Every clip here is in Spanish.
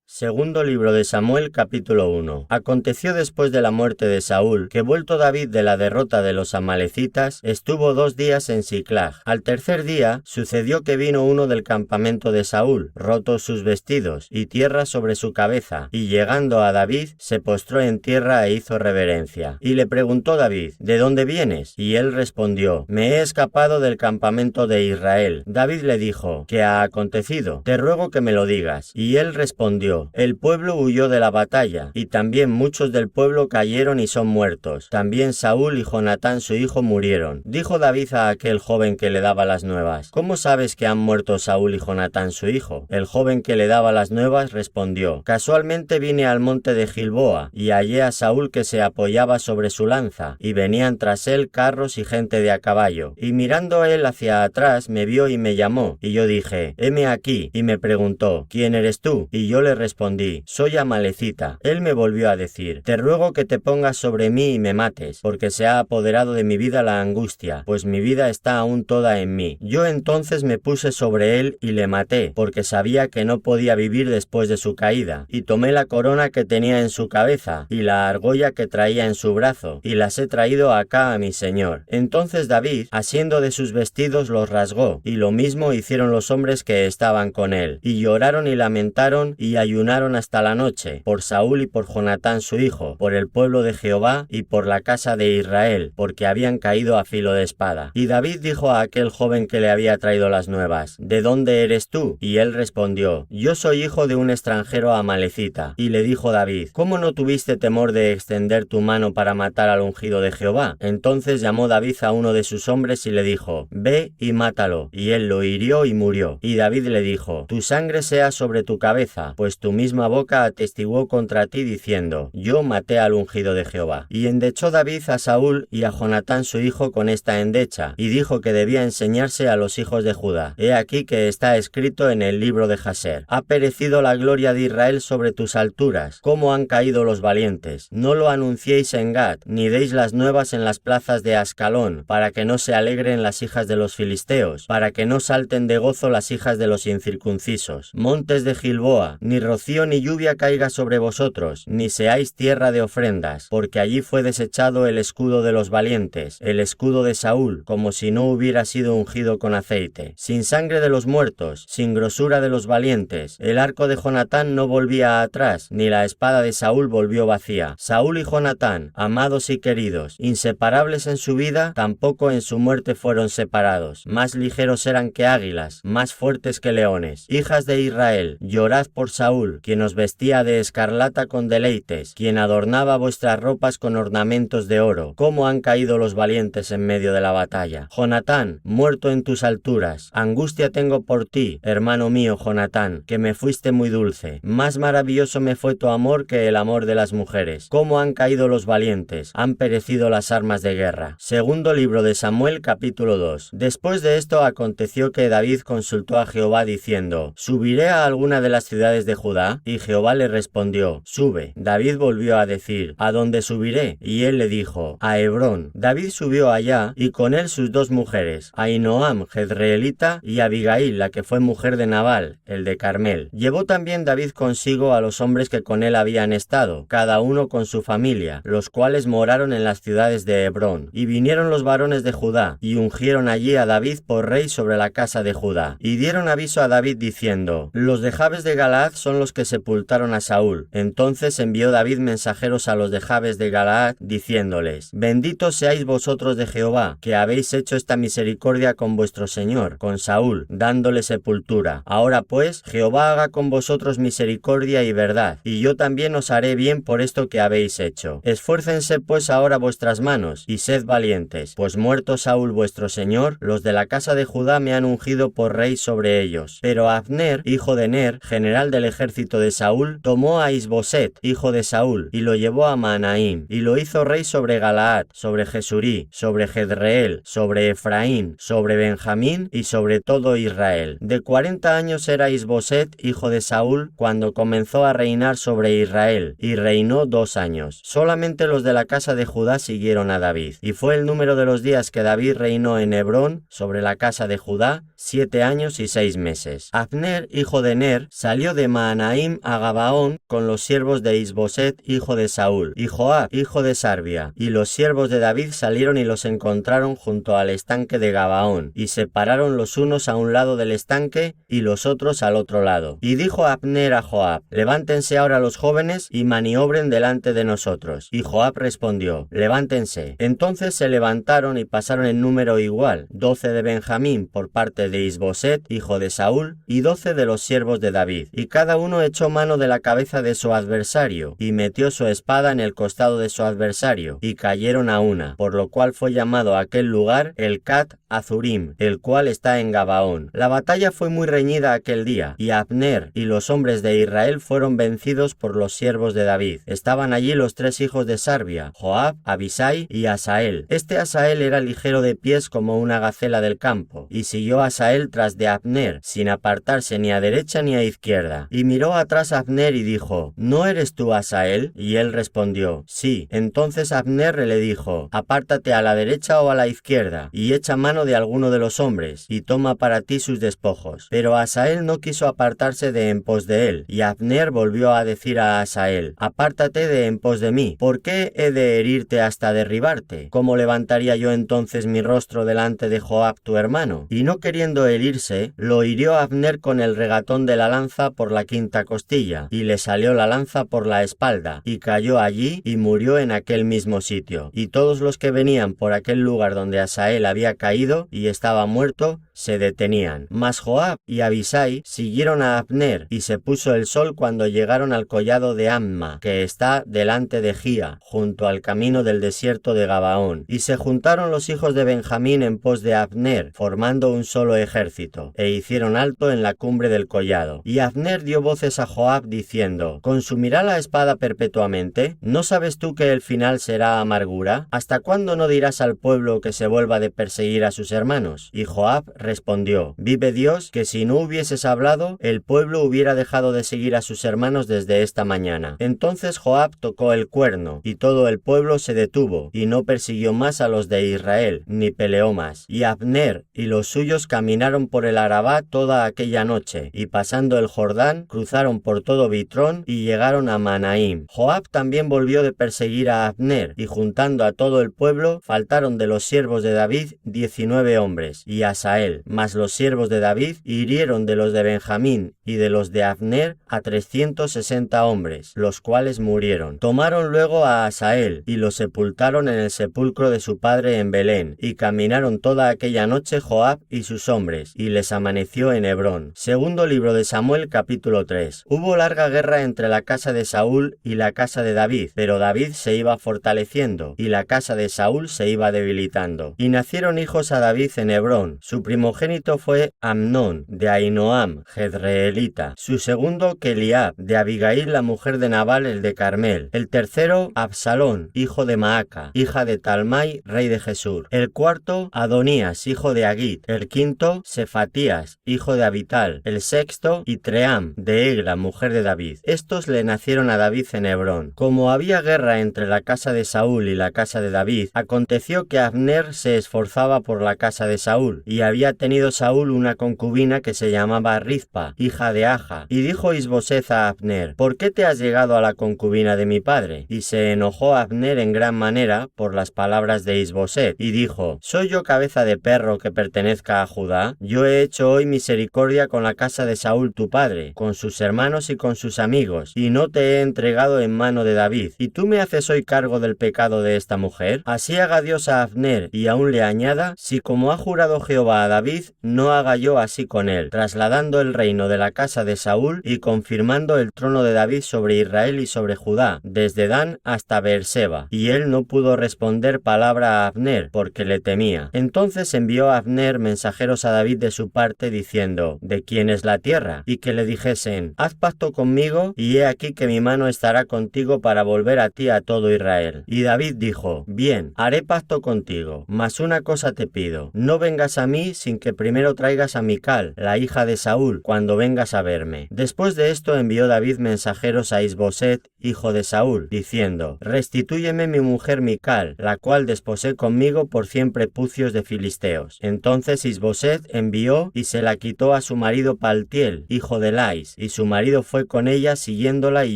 Segundo libro de Samuel, capítulo 1. Aconteció después de la muerte de Saúl, que vuelto David de la derrota de los amalecitas, estuvo 2 días en Siclag. Al tercer día, sucedió que vino uno del campamento de Saúl, rotos sus vestidos, y tierra sobre su cabeza, y llegando a David, se postró en tierra e hizo reverencia. Y le preguntó David, ¿de dónde vienes? Y él respondió, me he escapado del campamento de Israel. David le dijo, ¿qué ha acontecido? Te ruego que me lo digas. Y él respondió, el pueblo huyó de la batalla, y también muchos del pueblo cayeron y son muertos. También Saúl y Jonatán su hijo murieron. Dijo David a aquel joven que le daba las nuevas, ¿cómo sabes que han muerto Saúl y Jonatán su hijo? El joven que le daba las nuevas respondió, casualmente vine al monte de Gilboa, y hallé a Saúl que se apoyaba sobre su lanza, y venían tras él carros y gente de a caballo. Y mirando él hacia atrás me vio y me llamó, y yo dije, heme aquí, y me preguntó, ¿quién eres tú? Y yo le respondí, soy amalecita. Él me volvió a decir, te ruego que te pongas sobre mí y me mates, porque se ha apoderado de mi vida la angustia, pues mi vida está aún toda en mí. Yo entonces me puse sobre él y le maté, porque sabía que no podía vivir después de su caída, y tomé la corona que tenía en su cabeza, y la argolla que traía en su brazo, y las he traído acá a mi señor. Entonces David, asiendo de sus vestidos, los rasgó, y lo mismo hicieron los hombres que estaban con él, y lloraron y lamentaron, y ayunaron hasta la noche, por Saúl y por Jonatán su hijo, por el pueblo de Jehová y por la casa de Israel, porque habían caído a filo de espada. Y David dijo a aquel joven que le había traído las nuevas, ¿de dónde eres tú? Y él respondió, yo soy hijo de un extranjero amalecita. Y le dijo David, ¿cómo no tuviste temor de extender tu mano para matar al ungido de Jehová? Entonces llamó David a uno de sus hombres y le dijo, ve y mátalo. Y él lo hirió y murió. Y David le dijo, tu sangre sea sobre tu cabeza, pues tu misma boca atestiguó contra ti diciendo, yo maté al ungido de Jehová. Y endechó David a Saúl y a Jonatán su hijo con esta endecha, y dijo que debía enseñarse a los hijos de Judá. He aquí que está escrito en el libro de Jaser, ha perecido la gloria de Israel sobre tus alturas, cómo han caído los valientes. No lo anunciéis en Gat, ni deis las nuevas en las plazas de Ascalón, para que no se alegren las hijas de los filisteos, para que no salten de gozo las hijas de los incircuncisos. Montes de Gilboa, ni rocío ni lluvia caiga sobre vosotros, ni seáis tierra de ofrendas, porque allí fue desechado el escudo de los valientes, el escudo de Saúl, como si no hubiera sido ungido con aceite. Sin sangre de los muertos, sin grosura de los valientes, el arco de Jonatán no volvía atrás, ni la espada de Saúl volvió vacía. Saúl y Jonatán, amados y queridos, inseparables en su vida, tampoco en su muerte fueron separados. Más ligeros eran que águilas, más fuertes que leones. Hijas de Israel, llorad por Saúl, quien os vestía de escarlata con deleites, quien adornaba vuestras ropas con ornamentos de oro. Cómo han caído los valientes en medio de la batalla. Jonatán, muerto en tus alturas. Angustia tengo por ti, hermano mío Jonatán, que me fuiste muy dulce. Más maravilloso me fue tu amor que el amor de las mujeres. Cómo han caído los valientes, han perecido las armas de guerra. Segundo libro de Samuel, capítulo 2. Después de esto aconteció que David consultó a Jehová diciendo, ¿subiré a alguna de las ciudades de Judá? Y Jehová le respondió, sube. David volvió a decir, ¿a dónde subiré? Y él le dijo, a Hebrón. David subió allá, y con él sus 2 mujeres, Ahinoam, jezreelita, y Abigail, la que fue mujer de Nabal, el de Carmel. Llevó también David consigo a los hombres que con él habían estado, cada uno con su familia, los cuales moraron en las ciudades de Hebrón. Y vinieron los varones de Judá, y ungieron allí a David por rey sobre la casa de Judá. Y dieron aviso a David diciendo, los de Jabes de Galaad son los que sepultaron a Saúl. Entonces envió David mensajeros a los de Jabes de Galaad, diciéndoles, benditos seáis vosotros de Jehová, que habéis hecho esta misericordia con vuestro señor, con Saúl, dándole sepultura. Ahora pues, Jehová haga con vosotros misericordia y verdad, y yo también os haré bien por esto que habéis hecho. Esfuércense pues ahora vuestras manos, y sed valientes, pues muerto Saúl vuestro señor, los de la casa de Judá me han ungido por rey sobre ellos. Pero Abner, hijo de Ner, general del ejército de Saúl, tomó a Isboset, hijo de Saúl, y lo llevó a Mahanaim, y lo hizo rey sobre Galaad, sobre Jesurí, sobre Jezreel, sobre Efraín, sobre Benjamín y sobre todo Israel. De 40 años era Isboset, hijo de Saúl, cuando comenzó a reinar sobre Israel, y reinó 2 años. Solamente los de la casa de Judá siguieron a David, y fue el número de los días que David reinó en Hebrón, sobre la casa de Judá, 7 años y 6 meses. Abner, hijo de Ner, salió de Mahanaim Manaim a Gabaón con los siervos de Isboset, hijo de Saúl, y Joab, hijo de Sarbia. Y los siervos de David salieron y los encontraron junto al estanque de Gabaón, y se pararon los unos a un lado del estanque y los otros al otro lado. Y dijo Abner a Joab: levántense ahora los jóvenes y maniobren delante de nosotros. Y Joab respondió: levántense. Entonces se levantaron y pasaron en número igual, 12 de Benjamín por parte de Isboset, hijo de Saúl, y 12 de los siervos de David. Y cada uno echó mano de la cabeza de su adversario, y metió su espada en el costado de su adversario, y cayeron a una, por lo cual fue llamado aquel lugar el Cat Azurim, el cual está en Gabaón. La batalla fue muy reñida aquel día, y Abner y los hombres de Israel fueron vencidos por los siervos de David. Estaban allí los 3 hijos de Sarbia, Joab, Abisai y Asael. Este Asael era ligero de pies como una gacela del campo, y siguió Asael tras de Abner, sin apartarse ni a derecha ni a izquierda. Y miró atrás a Abner y dijo: ¿no eres tú Asael? Y él respondió: sí. Entonces Abner le dijo: apártate a la derecha o a la izquierda, y echa mano de alguno de los hombres, y toma para ti sus despojos. Pero Asael no quiso apartarse de en pos de él, y Abner volvió a decir a Asael: apártate de en pos de mí. ¿Por qué he de herirte hasta derribarte? ¿Cómo levantaría yo entonces mi rostro delante de Joab tu hermano? Y no queriendo él irse, lo hirió Abner con el regatón de la lanza por la quinta costilla, y le salió la lanza por la espalda, y cayó allí y murió en aquel mismo sitio. Y todos los que venían por aquel lugar donde Asael había caído y estaba muerto, se detenían. Mas Joab y Abisai siguieron a Abner, y se puso el sol cuando llegaron al collado de Amma, que está delante de Gía, junto al camino del desierto de Gabaón. Y se juntaron los hijos de Benjamín en pos de Abner, formando un solo ejército, e hicieron alto en la cumbre del collado. Y Abner dio voces a Joab diciendo: ¿consumirá la espada perpetuamente? ¿No sabes tú que el final será amargura? ¿Hasta cuándo no dirás al pueblo que se vuelva de perseguir a sus hermanos? Y Joab respondió: vive Dios, que si no hubieses hablado, el pueblo hubiera dejado de seguir a sus hermanos desde esta mañana. Entonces Joab tocó el cuerno, y todo el pueblo se detuvo, y no persiguió más a los de Israel, ni peleó más. Y Abner y los suyos caminaron por el Arabá toda aquella noche, y pasando el Jordán, cruzaron por todo Bitrón, y llegaron a Manaim. Joab también volvió de perseguir a Abner, y juntando a todo el pueblo, faltaron de los siervos de David 19 hombres, y Asael. Mas los siervos de David hirieron de los de Benjamín y de los de Abner a 360 hombres, los cuales murieron. Tomaron luego a Asael y lo sepultaron en el sepulcro de su padre en Belén, y caminaron toda aquella noche Joab y sus hombres, y les amaneció en Hebrón. Segundo libro de Samuel, capítulo 3. Hubo larga guerra entre la casa de Saúl y la casa de David, pero David se iba fortaleciendo, y la casa de Saúl se iba debilitando. Y nacieron hijos a David en Hebrón. Su primogénito fue Amnón, de Ahinoam, jezreelita. Su segundo, Keliab, de Abigail, la mujer de Nabal, el de Carmel. El tercero, Absalón, hijo de Maaca, hija de Talmai, rey de Jesur. El cuarto, Adonías, hijo de Agit. El quinto, Sefatías, hijo de Abital. El sexto, Itream, de Egla, mujer de David. Estos le nacieron a David en Hebrón. Como había guerra entre la casa de Saúl y la casa de David, aconteció que Abner se esforzaba por la casa de Saúl, y había tenido Saúl una concubina que se llamaba Rizpa, hija de Aja. Y dijo Isboset a Abner: ¿por qué te has llegado a la concubina de mi padre? Y se enojó Abner en gran manera por las palabras de Isboset, y dijo: ¿soy yo cabeza de perro que pertenezca a Judá? Yo he hecho hoy misericordia con la casa de Saúl tu padre, con sus hermanos y con sus amigos, y no te he entregado en mano de David, y tú me haces hoy cargo del pecado de esta mujer. Así haga Dios a Abner, y aún le añada, si como ha jurado Jehová a David, no haga yo así con él, trasladando el reino de la casa de Saúl y confirmando el trono de David sobre Israel y sobre Judá, desde Dan hasta Beerseba. Y él no pudo responder palabra a Abner, porque le temía. Entonces envió a Abner mensajeros a David de su parte, diciendo: ¿de quién es la tierra? Y que le dijesen: haz pacto conmigo, y he aquí que mi mano estará contigo para volver a ti a todo Israel. Y David dijo: bien, haré pacto contigo, mas una cosa te pido, no vengas a mí, sin que primero traigas a Mical, la hija de Saúl, cuando vengas a verme. Después de esto envió David mensajeros a Is-Boset, hijo de Saúl, diciendo: Restitúyeme mi mujer Mical, la cual desposé conmigo por 100 prepucios de filisteos. Entonces Is-Boset envió y se la quitó a su marido Paltiel, hijo de Lais, y su marido fue con ella siguiéndola y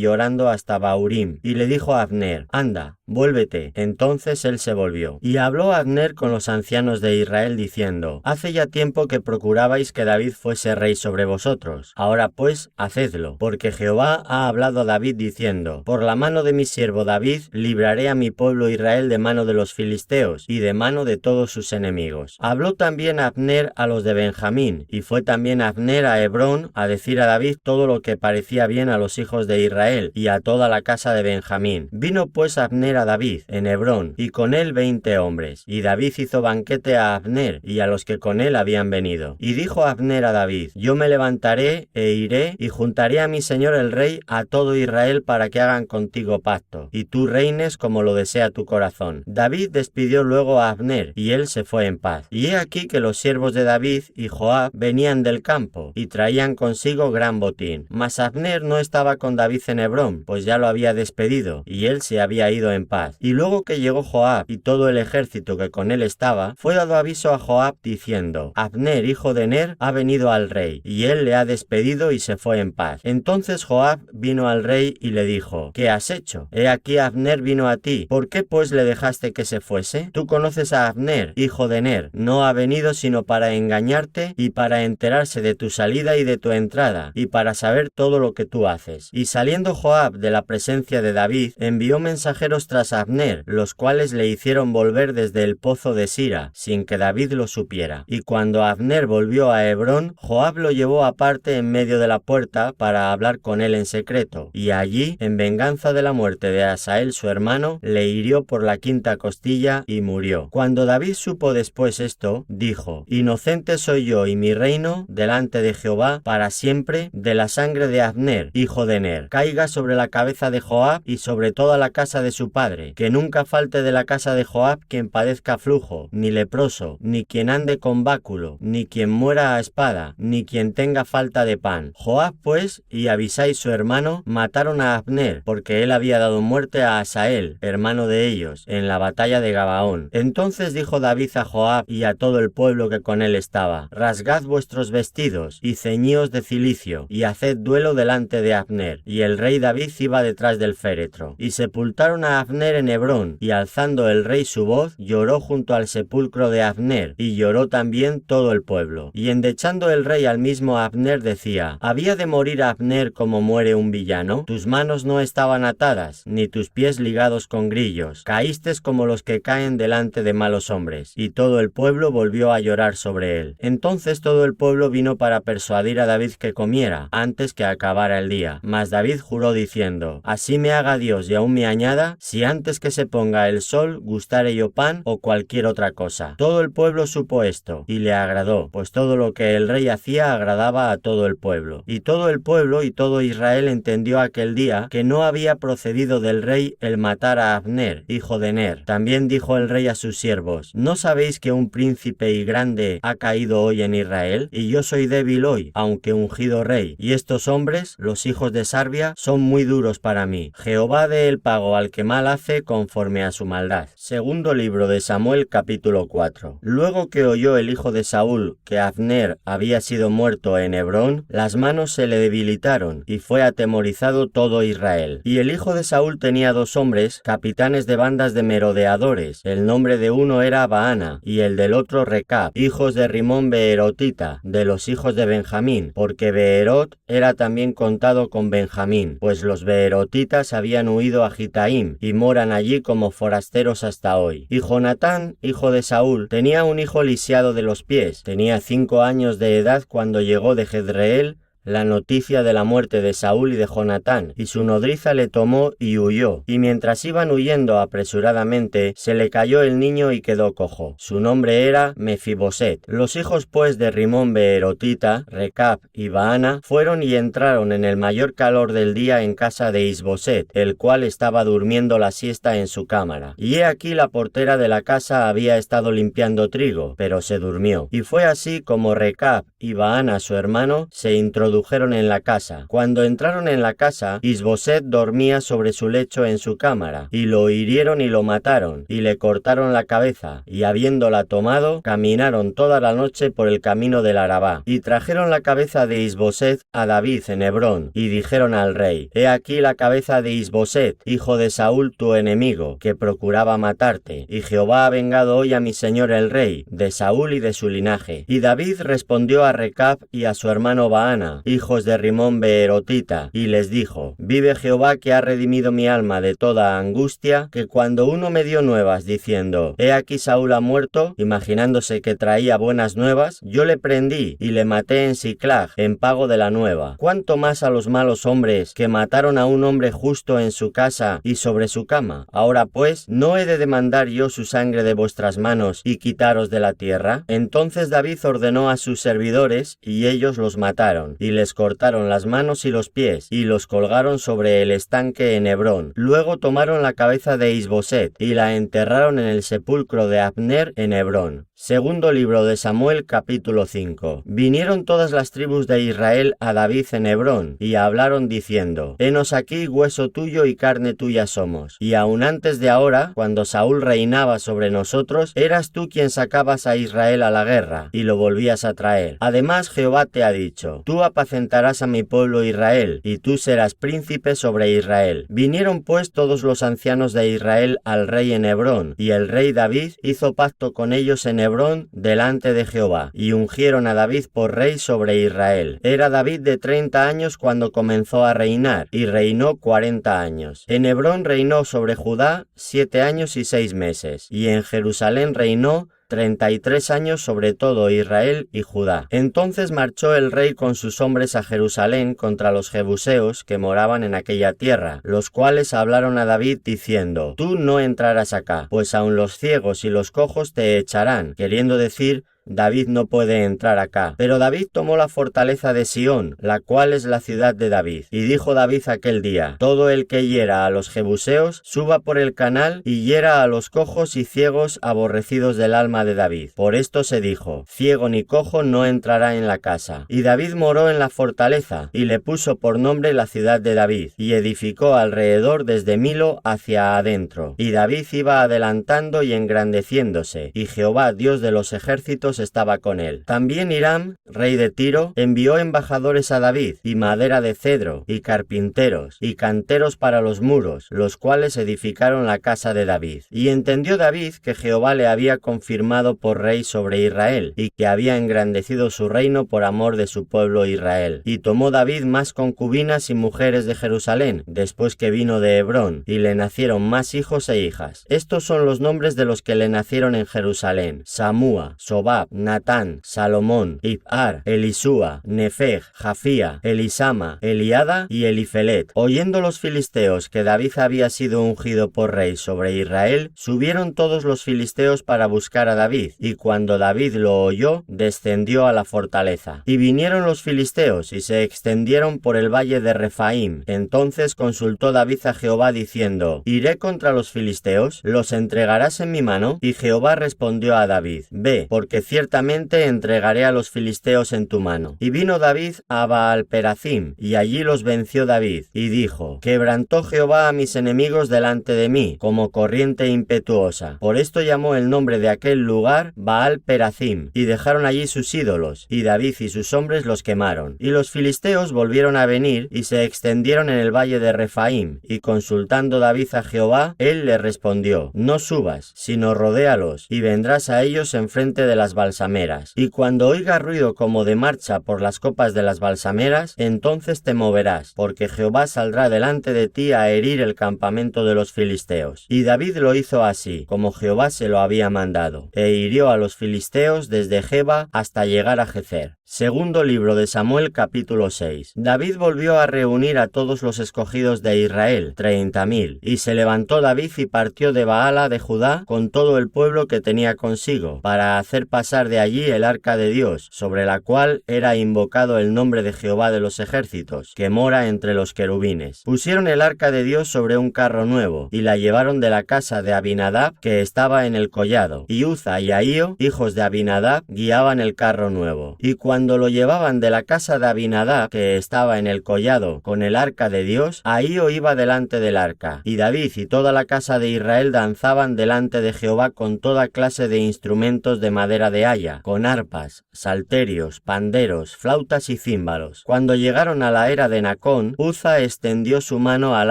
llorando hasta Bahurim. Y le dijo a Abner: Anda, vuélvete. Entonces él se volvió. Y habló Abner con los ancianos de Israel diciendo: Hace ya tiempo que procurabais que David fuese rey sobre vosotros. Ahora pues, hacedlo, porque Jehová ha hablado a David diciendo: Por la mano de mi siervo David libraré a mi pueblo Israel de mano de los filisteos y de mano de todos sus enemigos. Habló también Abner a los de Benjamín, y fue también Abner a Hebrón a decir a David todo lo que parecía bien a los hijos de Israel y a toda la casa de Benjamín. Vino pues Abner a David en Hebrón, y con él 20 hombres. Y David hizo banquete a Abner y a los que con él habían venido. Y dijo Abner a David: Yo me levantaré e iré y juntaré a mi señor el rey a todo Israel para que hagan contigo pacto, y tú reines como lo desea tu corazón. David despidió luego a Abner, y él se fue en paz. Y he aquí que los siervos de David y Joab venían del campo, y traían consigo gran botín. Mas Abner no estaba con David en Hebrón, pues ya lo había despedido, y él se había ido en paz. Y luego que llegó Joab y todo el ejército que con él estaba, fue dado aviso a Joab diciendo: Abner, hijo de Ner, ha venido al rey, y él le ha despedido y se fue en paz. Entonces Joab vino al rey y le dijo: ¿Qué has hecho? He aquí Abner vino a ti. ¿Por qué pues le dejaste que se fuese? Tú conoces a Abner, hijo de Ner. No ha venido sino para engañarte y para enterarse de tu salida y de tu entrada, y para saber todo lo que tú haces. Y saliendo Joab de la presencia de David, envió mensajeros tras Abner, los cuales le hicieron volver desde el pozo de Sira, sin que David lo supiera. Y cuando Abner volvió a Hebrón, Joab lo llevó aparte en medio de la puerta para hablar con él en secreto, y allí, en venganza de la muerte de Asael su hermano, le hirió por la 5ª costilla y murió. Cuando David supo después esto, dijo: Inocente soy yo y mi reino delante de Jehová para siempre de la sangre de Abner, hijo de Ner. Caiga sobre la cabeza de Joab y sobre toda la casa de su padre, que nunca falte de la casa de Joab quien padezca flujo, ni leproso, ni quien ande con báculo, ni quien muera a espada, ni quien tenga falta de pan. Joab pues y Abisai su hermano mataron a Abner, porque él había dado muerte a Asael, hermano de ellos, en la batalla de Gabaón. Entonces dijo David a Joab y a todo el pueblo que con él estaba: Rasgad vuestros vestidos y ceñíos de cilicio, y haced duelo delante de Abner. Y el rey David iba detrás del féretro. Y sepultaron a Abner en Hebrón, y alzando el rey su voz, lloró junto al sepulcro de Abner, y lloró también todo el pueblo. Y endechando el rey al mismo Abner decía: ¿Había de morir Abner como muere un villano? Tus manos no estaban atadas, ni tus pies ligados con grillos. Caístes como los que caen delante de malos hombres. Y todo el pueblo volvió a llorar sobre él. Entonces todo el pueblo vino para persuadir a David que comiera, antes que acabara el día. Mas David juró diciendo: Así me haga Dios y aún me añada, si antes que se ponga el sol gustare yo pan o cualquier otra cosa. Todo el pueblo supo esto, y le agradó, pues todo lo que el rey hacía agradaba a todo el pueblo. Y todo el pueblo y todo Israel entendió aquel día que no había procedido del rey el matar a Abner, hijo de Ner. También dijo el rey a sus siervos: ¿No sabéis que un príncipe y grande ha caído hoy en Israel? Y yo soy débil hoy, aunque ungido rey. Y estos hombres, los hijos de Sarbia, son muy duros para mí. Jehová dé el pago al que mal hace conforme a su maldad. Segundo libro de Samuel, capítulo 4. Luego que oyó el hijo de Saúl que Abner había sido muerto en Hebrón, las manos se le debilitaron, y fue atemorizado todo Israel. Y el hijo de Saúl tenía 2 hombres, capitanes de bandas de merodeadores. El nombre de uno era Baana, y el del otro Recab, hijos de Rimón Beerotita, de los hijos de Benjamín, porque Beerot era también contado con Benjamín, pues los beerotitas habían huido a Gitaim, y moran allí como forasteros hasta hoy. Y Jonatán, hijo de Saúl, tenía un hijo lisiado de los pies. Tenía 5 años de edad cuando llegó de Jezreel la noticia de la muerte de Saúl y de Jonatán, y su nodriza le tomó y huyó, y mientras iban huyendo apresuradamente, se le cayó el niño y quedó cojo. Su nombre era Mefiboset. Los hijos pues de Rimón beerotita, Recab y Baana, fueron y entraron en el mayor calor del día en casa de Isboset, el cual estaba durmiendo la siesta en su cámara. Y he aquí la portera de la casa había estado limpiando trigo, pero se durmió. Y fue así como Recab y Baana su hermano se introdujeron en la casa. Cuando entraron en la casa, Isboset dormía sobre su lecho en su cámara, y lo hirieron y lo mataron, y le cortaron la cabeza, y habiéndola tomado, caminaron toda la noche por el camino del Arabá, y trajeron la cabeza de Isboset a David en Hebrón, y dijeron al rey: He aquí la cabeza de Isboset, hijo de Saúl tu enemigo, que procuraba matarte, y Jehová ha vengado hoy a mi señor el rey, de Saúl y de su linaje. Y David respondió a Recab y a su hermano Baana, hijos de Rimón beerotita, y les dijo: Vive Jehová, que ha redimido mi alma de toda angustia, que cuando uno me dio nuevas diciendo: He aquí Saúl ha muerto, imaginándose que traía buenas nuevas, yo le prendí y le maté en Siclag, en pago de la nueva. ¿Cuánto más a los malos hombres que mataron a un hombre justo en su casa y sobre su cama? Ahora pues, ¿no he de demandar yo su sangre de vuestras manos y quitaros de la tierra? Entonces David ordenó a sus servidores, y ellos los mataron, y les cortaron las manos y los pies, y los colgaron sobre el estanque en Hebrón. Luego tomaron la cabeza de Isboset, y la enterraron en el sepulcro de Abner en Hebrón. Segundo libro de Samuel, capítulo 5. Vinieron todas las tribus de Israel a David en Hebrón, y hablaron diciendo: Henos aquí, hueso tuyo y carne tuya somos. Y aun antes de ahora, cuando Saúl reinaba sobre nosotros, eras tú quien sacabas a Israel a la guerra, y lo volvías a traer. Además Jehová te ha dicho: Tú apacentarás a mi pueblo Israel, y tú serás príncipe sobre Israel. Vinieron pues todos los ancianos de Israel al rey en Hebrón, y el rey David hizo pacto con ellos en Hebrón delante de Jehová, y ungieron a David por rey sobre Israel. Era David de 30 años cuando comenzó a reinar, y reinó 40 años. En Hebrón reinó sobre Judá 7 años y 6 meses, y en Jerusalén reinó 33 años sobre todo Israel y Judá. Entonces marchó el rey con sus hombres a Jerusalén contra los jebuseos que moraban en aquella tierra, los cuales hablaron a David diciendo: Tú no entrarás acá, pues aun los ciegos y los cojos te echarán, queriendo decir: David no puede entrar acá. Pero David tomó la fortaleza de Sión, la cual es la ciudad de David. Y dijo David aquel día: Todo el que hiera a los jebuseos, suba por el canal y hiera a los cojos y ciegos aborrecidos del alma de David. Por esto se dijo: Ciego ni cojo no entrará en la casa. Y David moró en la fortaleza, y le puso por nombre la ciudad de David, y edificó alrededor desde Milo hacia adentro. Y David iba adelantando y engrandeciéndose, y Jehová, Dios de los ejércitos, estaba con él. También Hiram, rey de Tiro, envió embajadores a David, y madera de cedro, y carpinteros, y canteros para los muros, los cuales edificaron la casa de David. Y entendió David que Jehová le había confirmado por rey sobre Israel, y que había engrandecido su reino por amor de su pueblo Israel. Y tomó David más concubinas y mujeres de Jerusalén, después que vino de Hebrón, y le nacieron más hijos e hijas. Estos son los nombres de los que le nacieron en Jerusalén: Samúa, Sobab, Natán, Salomón, Ibhar, Elisúa, Nefeg, Jafía, Elisama, Eliada y Elifelet. Oyendo los filisteos que David había sido ungido por rey sobre Israel, subieron todos los filisteos para buscar a David, y cuando David lo oyó, descendió a la fortaleza. Y vinieron los filisteos y se extendieron por el valle de Refaim. Entonces consultó David a Jehová diciendo: ¿Iré contra los filisteos? ¿Los entregarás en mi mano? Y Jehová respondió a David: Ve, porque ciertamente entregaré a los filisteos en tu mano. Y vino David a Baal-Perazim, y allí los venció David, y dijo: Quebrantó Jehová a mis enemigos delante de mí, como corriente impetuosa. Por esto llamó el nombre de aquel lugar Baal-Perazim, y dejaron allí sus ídolos, y David y sus hombres los quemaron. Y los filisteos volvieron a venir, y se extendieron en el valle de Refaim, y consultando David a Jehová, él le respondió: No subas, sino rodéalos, y vendrás a ellos enfrente de las balsameras. Y cuando oiga ruido como de marcha por las copas de las balsameras, entonces te moverás, porque Jehová saldrá delante de ti a herir el campamento de los filisteos. Y David lo hizo así, como Jehová se lo había mandado, e hirió a los filisteos desde Geba hasta llegar a Gezer. Segundo libro de Samuel, capítulo 6. David volvió a reunir a todos los escogidos de Israel, 30,000, y se levantó David y partió de Baala de Judá con todo el pueblo que tenía consigo, para hacer pasar de allí el arca de Dios, sobre la cual era invocado el nombre de Jehová de los ejércitos, que mora entre los querubines. Pusieron el arca de Dios sobre un carro nuevo, y la llevaron de la casa de Abinadab, que estaba en el collado, y Uza y Ahío, hijos de Abinadab, guiaban el carro nuevo. Y cuando lo llevaban de la casa de Abinadab, que estaba en el collado, con el arca de Dios, Ahío iba delante del arca, y David y toda la casa de Israel danzaban delante de Jehová con toda clase de instrumentos de madera de haya, con arpas, salterios, panderos, flautas y címbalos. Cuando llegaron a la era de Nacón, Uza extendió su mano al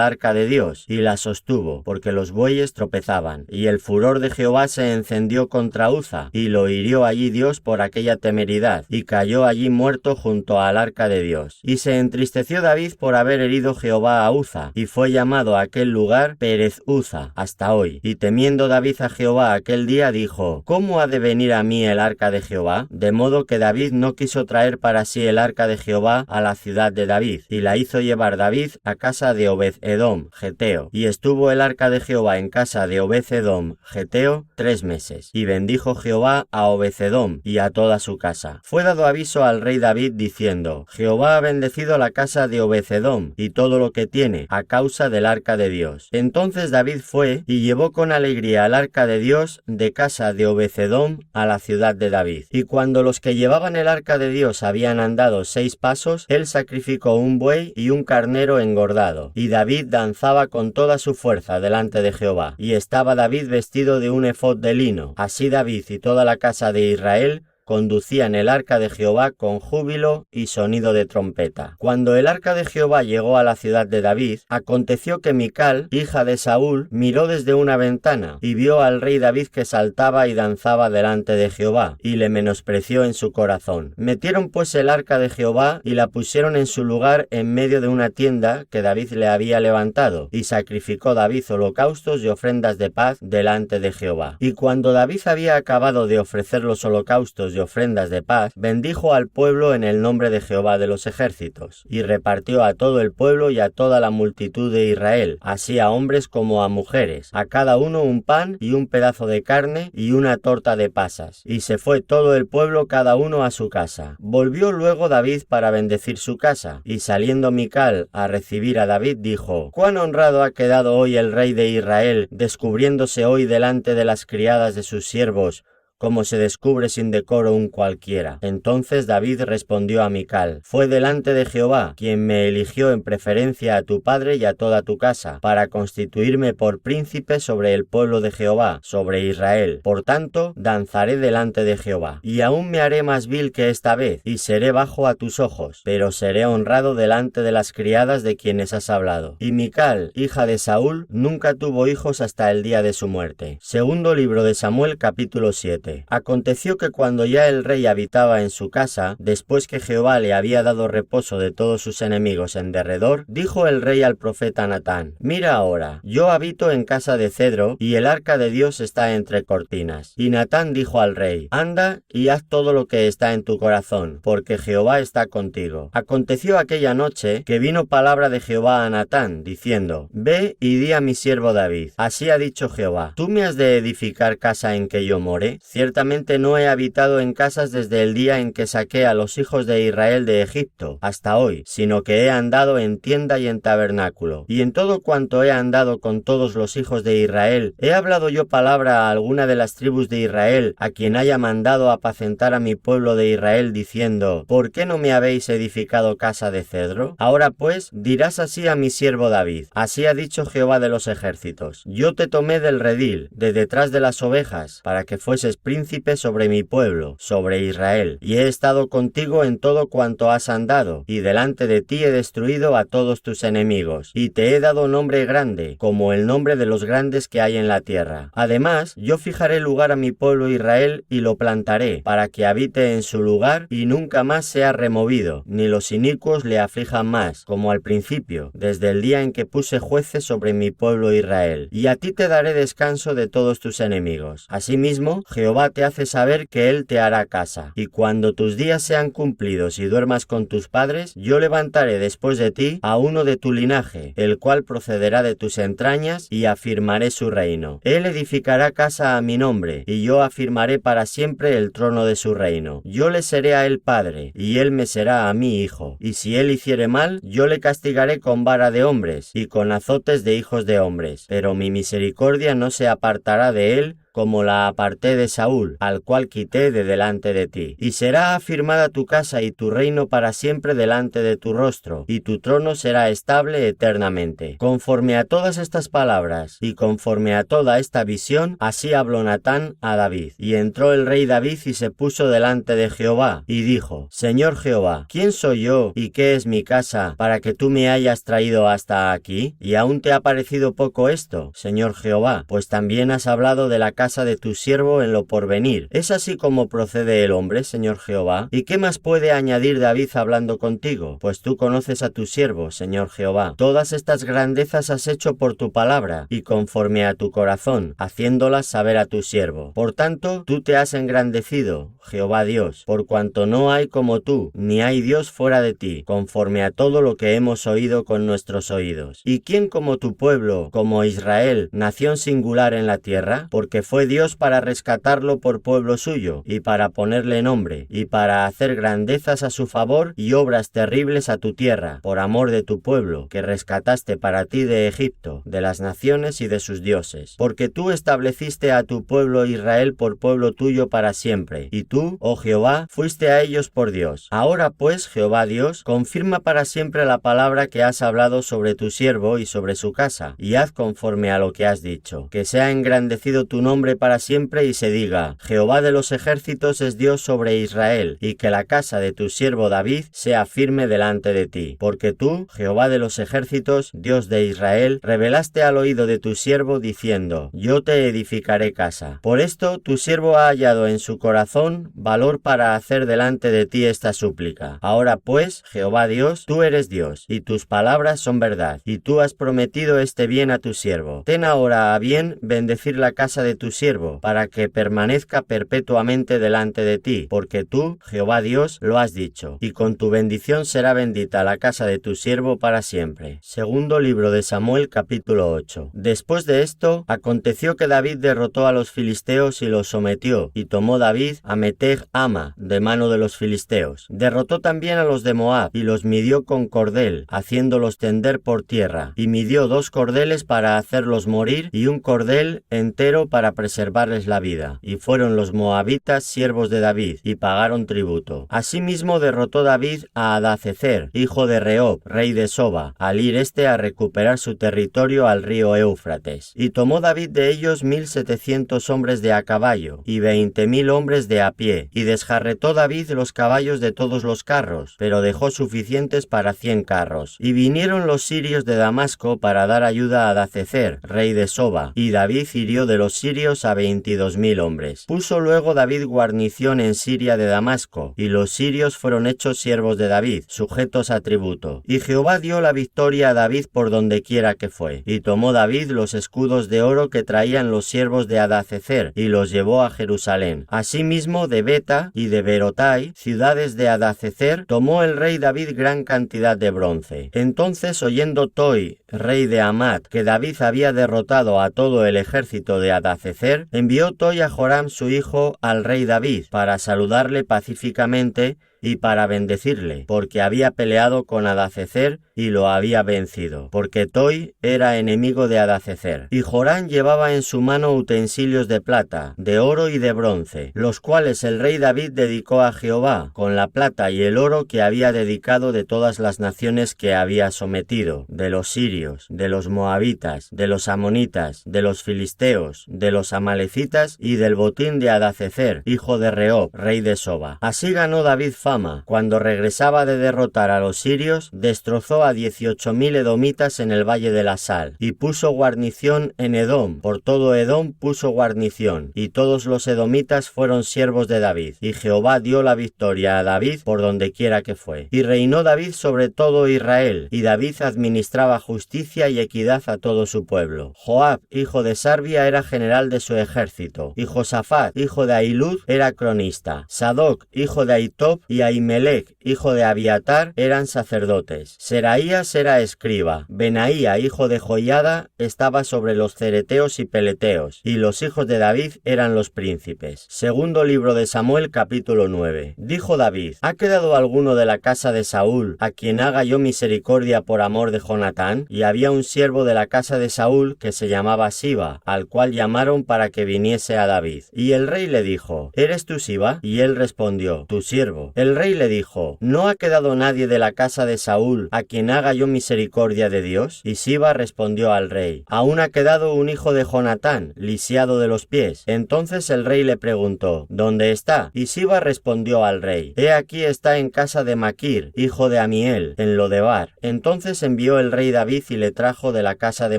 arca de Dios, y la sostuvo, porque los bueyes tropezaban, y el furor de Jehová se encendió contra Uza, y lo hirió allí Dios por aquella temeridad, y cayó allí muerto junto al arca de Dios. Y se entristeció David por haber herido Jehová a Uza, y fue llamado a aquel lugar Pérez Uza, hasta hoy. Y temiendo David a Jehová aquel día, dijo: ¿Cómo ha de venir a mí el arca de Jehová? De modo que David no quiso traer para sí el arca de Jehová a la ciudad de David, y la hizo llevar David a casa de Obed-edom, geteo. Y estuvo el arca de Jehová en casa de Obed-edom, geteo, 3 meses. Y bendijo Jehová a Obed-edom y a toda su casa. Fue dado aviso al rey David diciendo: Jehová ha bendecido la casa de Obed-edom y todo lo que tiene, a causa del arca de Dios. Entonces David fue y llevó con alegría el arca de Dios de casa de Obed-edom a la ciudad de David. Y cuando los que llevaban el arca de Dios habían andado 6 pasos, él sacrificó un buey y un carnero engordado. Y David danzaba con toda su fuerza delante de Jehová. Y estaba David vestido de un efod de lino. Así David y toda la casa de Israel conducían el arca de Jehová con júbilo y sonido de trompeta. Cuando el arca de Jehová llegó a la ciudad de David, aconteció que Mical, hija de Saúl, miró desde una ventana y vio al rey David que saltaba y danzaba delante de Jehová, y le menospreció en su corazón. Metieron pues el arca de Jehová y la pusieron en su lugar en medio de una tienda que David le había levantado, y sacrificó David holocaustos y ofrendas de paz delante de Jehová. Y cuando David había acabado de ofrecer los holocaustos y ofrendas de paz, bendijo al pueblo en el nombre de Jehová de los ejércitos, y repartió a todo el pueblo y a toda la multitud de Israel, así a hombres como a mujeres, a cada uno un pan y un pedazo de carne y una torta de pasas. Y se fue todo el pueblo cada uno a su casa. Volvió luego David para bendecir su casa, y saliendo Mical a recibir a David dijo: «¿Cuán honrado ha quedado hoy el rey de Israel, descubriéndose hoy delante de las criadas de sus siervos, como se descubre sin decoro un cualquiera». Entonces David respondió a Mical: «Fue delante de Jehová, quien me eligió en preferencia a tu padre y a toda tu casa, para constituirme por príncipe sobre el pueblo de Jehová, sobre Israel. Por tanto, danzaré delante de Jehová. Y aún me haré más vil que esta vez, y seré bajo a tus ojos, pero seré honrado delante de las criadas de quienes has hablado». Y Mical, hija de Saúl, nunca tuvo hijos hasta el día de su muerte. Segundo libro de Samuel, capítulo 7. Aconteció que cuando ya el rey habitaba en su casa, después que Jehová le había dado reposo de todos sus enemigos en derredor, dijo el rey al profeta Natán: «Mira ahora, yo habito en casa de cedro, y el arca de Dios está entre cortinas». Y Natán dijo al rey: «Anda y haz todo lo que está en tu corazón, porque Jehová está contigo». Aconteció aquella noche que vino palabra de Jehová a Natán, diciendo: «Ve y di a mi siervo David: así ha dicho Jehová, ¿tú me has de edificar casa en que yo more? Ciertamente no he habitado en casas desde el día en que saqué a los hijos de Israel de Egipto hasta hoy, sino que he andado en tienda y en tabernáculo. Y en todo cuanto he andado con todos los hijos de Israel, ¿he hablado yo palabra a alguna de las tribus de Israel, a quien haya mandado apacentar a mi pueblo de Israel, diciendo: ¿por qué no me habéis edificado casa de cedro? Ahora pues dirás así a mi siervo David: así ha dicho Jehová de los ejércitos: yo te tomé del redil, de detrás de las ovejas, para que fueses príncipe sobre mi pueblo, sobre Israel, y he estado contigo en todo cuanto has andado, y delante de ti he destruido a todos tus enemigos, y te he dado nombre grande, como el nombre de los grandes que hay en la tierra. Además, yo fijaré lugar a mi pueblo Israel, y lo plantaré, para que habite en su lugar, y nunca más sea removido, ni los inicuos le aflijan más, como al principio, desde el día en que puse jueces sobre mi pueblo Israel. Y a ti te daré descanso de todos tus enemigos. Asimismo, Jehová Jehová te hace saber que él te hará casa. Y cuando tus días sean cumplidos y duermas con tus padres, yo levantaré después de ti a uno de tu linaje, el cual procederá de tus entrañas, y afirmaré su reino. Él edificará casa a mi nombre, y yo afirmaré para siempre el trono de su reino. Yo le seré a él padre, y él me será a mí hijo. Y si él hiciere mal, yo le castigaré con vara de hombres, y con azotes de hijos de hombres. Pero mi misericordia no se apartará de él, como la aparté de Saúl, al cual quité de delante de ti. Y será afirmada tu casa y tu reino para siempre delante de tu rostro, y tu trono será estable eternamente. Conforme a todas estas palabras, y conforme a toda esta visión, así habló Natán a David. Y entró el rey David y se puso delante de Jehová, y dijo: Señor Jehová, ¿quién soy yo y qué es mi casa para que tú me hayas traído hasta aquí? ¿Y aún te ha parecido poco esto, Señor Jehová? Pues también has hablado de la casa de tu siervo en lo porvenir. ¿Es así como procede el hombre, Señor Jehová? ¿Y qué más puede añadir David hablando contigo? Pues tú conoces a tu siervo, Señor Jehová. Todas estas grandezas has hecho por tu palabra, y conforme a tu corazón, haciéndolas saber a tu siervo. Por tanto, tú te has engrandecido, Jehová Dios, por cuanto no hay como tú, ni hay Dios fuera de ti, conforme a todo lo que hemos oído con nuestros oídos. ¿Y quién como tu pueblo, como Israel, nación singular en la tierra? Porque fue Dios para rescatarlo por pueblo suyo, y para ponerle nombre, y para hacer grandezas a su favor y obras terribles a tu tierra, por amor de tu pueblo, que rescataste para ti de Egipto, de las naciones y de sus dioses. Porque tú estableciste a tu pueblo Israel por pueblo tuyo para siempre, y tú, oh Jehová, fuiste a ellos por Dios. Ahora pues, Jehová Dios, confirma para siempre la palabra que has hablado sobre tu siervo y sobre su casa, y haz conforme a lo que has dicho. Que sea engrandecido tu nombre para siempre y se diga: Jehová de los ejércitos es Dios sobre Israel, y que la casa de tu siervo David sea firme delante de ti. Porque tú, Jehová de los ejércitos, Dios de Israel, revelaste al oído de tu siervo diciendo: Yo te edificaré casa. Por esto tu siervo ha hallado en su corazón valor para hacer delante de ti esta súplica. Ahora pues, Jehová Dios, tú eres Dios, y tus palabras son verdad, y tú has prometido este bien a tu siervo. Ten ahora a bien bendecir la casa de tu siervo, para que permanezca perpetuamente delante de ti, porque tú, Jehová Dios, lo has dicho, y con tu bendición será bendita la casa de tu siervo para siempre. Segundo libro de Samuel, capítulo 8. Después de esto, aconteció que David derrotó a los filisteos y los sometió, y tomó David a Meteg Ama, de mano de los filisteos. Derrotó también a los de Moab, y los midió con cordel, haciéndolos tender por tierra, y midió 2 cordeles para hacerlos morir, y un cordel entero para preservarles la vida. Y fueron los moabitas siervos de David, y pagaron tributo. Asimismo derrotó David a Hadacezer, hijo de Rehob, rey de Soba, al ir a recuperar su territorio al río Éufrates. Y tomó David de ellos 1700 hombres de a caballo, y 20.000 hombres de a pie, y desjarretó David los caballos de todos los carros, pero dejó suficientes para 100 carros. Y vinieron los sirios de Damasco para dar ayuda a Hadacezer, rey de Soba, y David hirió de los sirios a 22.000 hombres. Puso luego David guarnición en Siria de Damasco, y los sirios fueron hechos siervos de David, sujetos a tributo. Y Jehová dio la victoria a David por donde quiera que fue. Y tomó David los escudos de oro que traían los siervos de Hadacezer, y los llevó a Jerusalén. Asimismo de Beta y de Berotai, ciudades de Hadacezer, tomó el rey David gran cantidad de bronce. Entonces, oyendo Toi, rey de Amat, que David había derrotado a todo el ejército de Hadacezer, envió Toi a Joram su hijo al rey David, para saludarle pacíficamente y para bendecirle, porque había peleado con Hadacezer y lo había vencido, porque Toi era enemigo de Hadacezer. Y Joram llevaba en su mano utensilios de plata, de oro y de bronce, los cuales el rey David dedicó a Jehová, con la plata y el oro que había dedicado de todas las naciones que había sometido, de los sirios, de los moabitas, de los amonitas, de los filisteos, de los amalecitas y del botín de Hadacezer, hijo de Rehob, rey de Soba. Así ganó David fama fama. Cuando regresaba de derrotar a los sirios, destrozó a 18.000 edomitas en el Valle de la Sal, y puso guarnición en Edom. Por todo Edom puso guarnición, y todos los edomitas fueron siervos de David, y Jehová dio la victoria a David por donde quiera que fue. Y reinó David sobre todo Israel, y David administraba justicia y equidad a todo su pueblo. Joab, hijo de Sarvia, era general de su ejército, y Josafat, hijo de Ahilud, era cronista. Sadoc, hijo de Ahitob, y Ahimelech, hijo de Abiatar, eran sacerdotes. Seraías era escriba. Benaía, hijo de Joiada, estaba sobre los cereteos y peleteos, y los hijos de David eran los príncipes. Segundo libro de Samuel, capítulo 9. Dijo David: ¿Ha quedado alguno de la casa de Saúl, a quien haga yo misericordia por amor de Jonatán? Y había un siervo de la casa de Saúl que se llamaba Siba, al cual llamaron para que viniese a David. Y el rey le dijo: ¿Eres tú Siba? Y él respondió: tu siervo. El rey le dijo: ¿No ha quedado nadie de la casa de Saúl, a quien haga yo misericordia de Dios? Y Siba respondió al rey: aún ha quedado un hijo de Jonatán, lisiado de los pies. Entonces el rey le preguntó: ¿dónde está? Y Siba respondió al rey: he aquí está en casa de Maquir, hijo de Amiel, en Lodebar. Entonces envió el rey David y le trajo de la casa de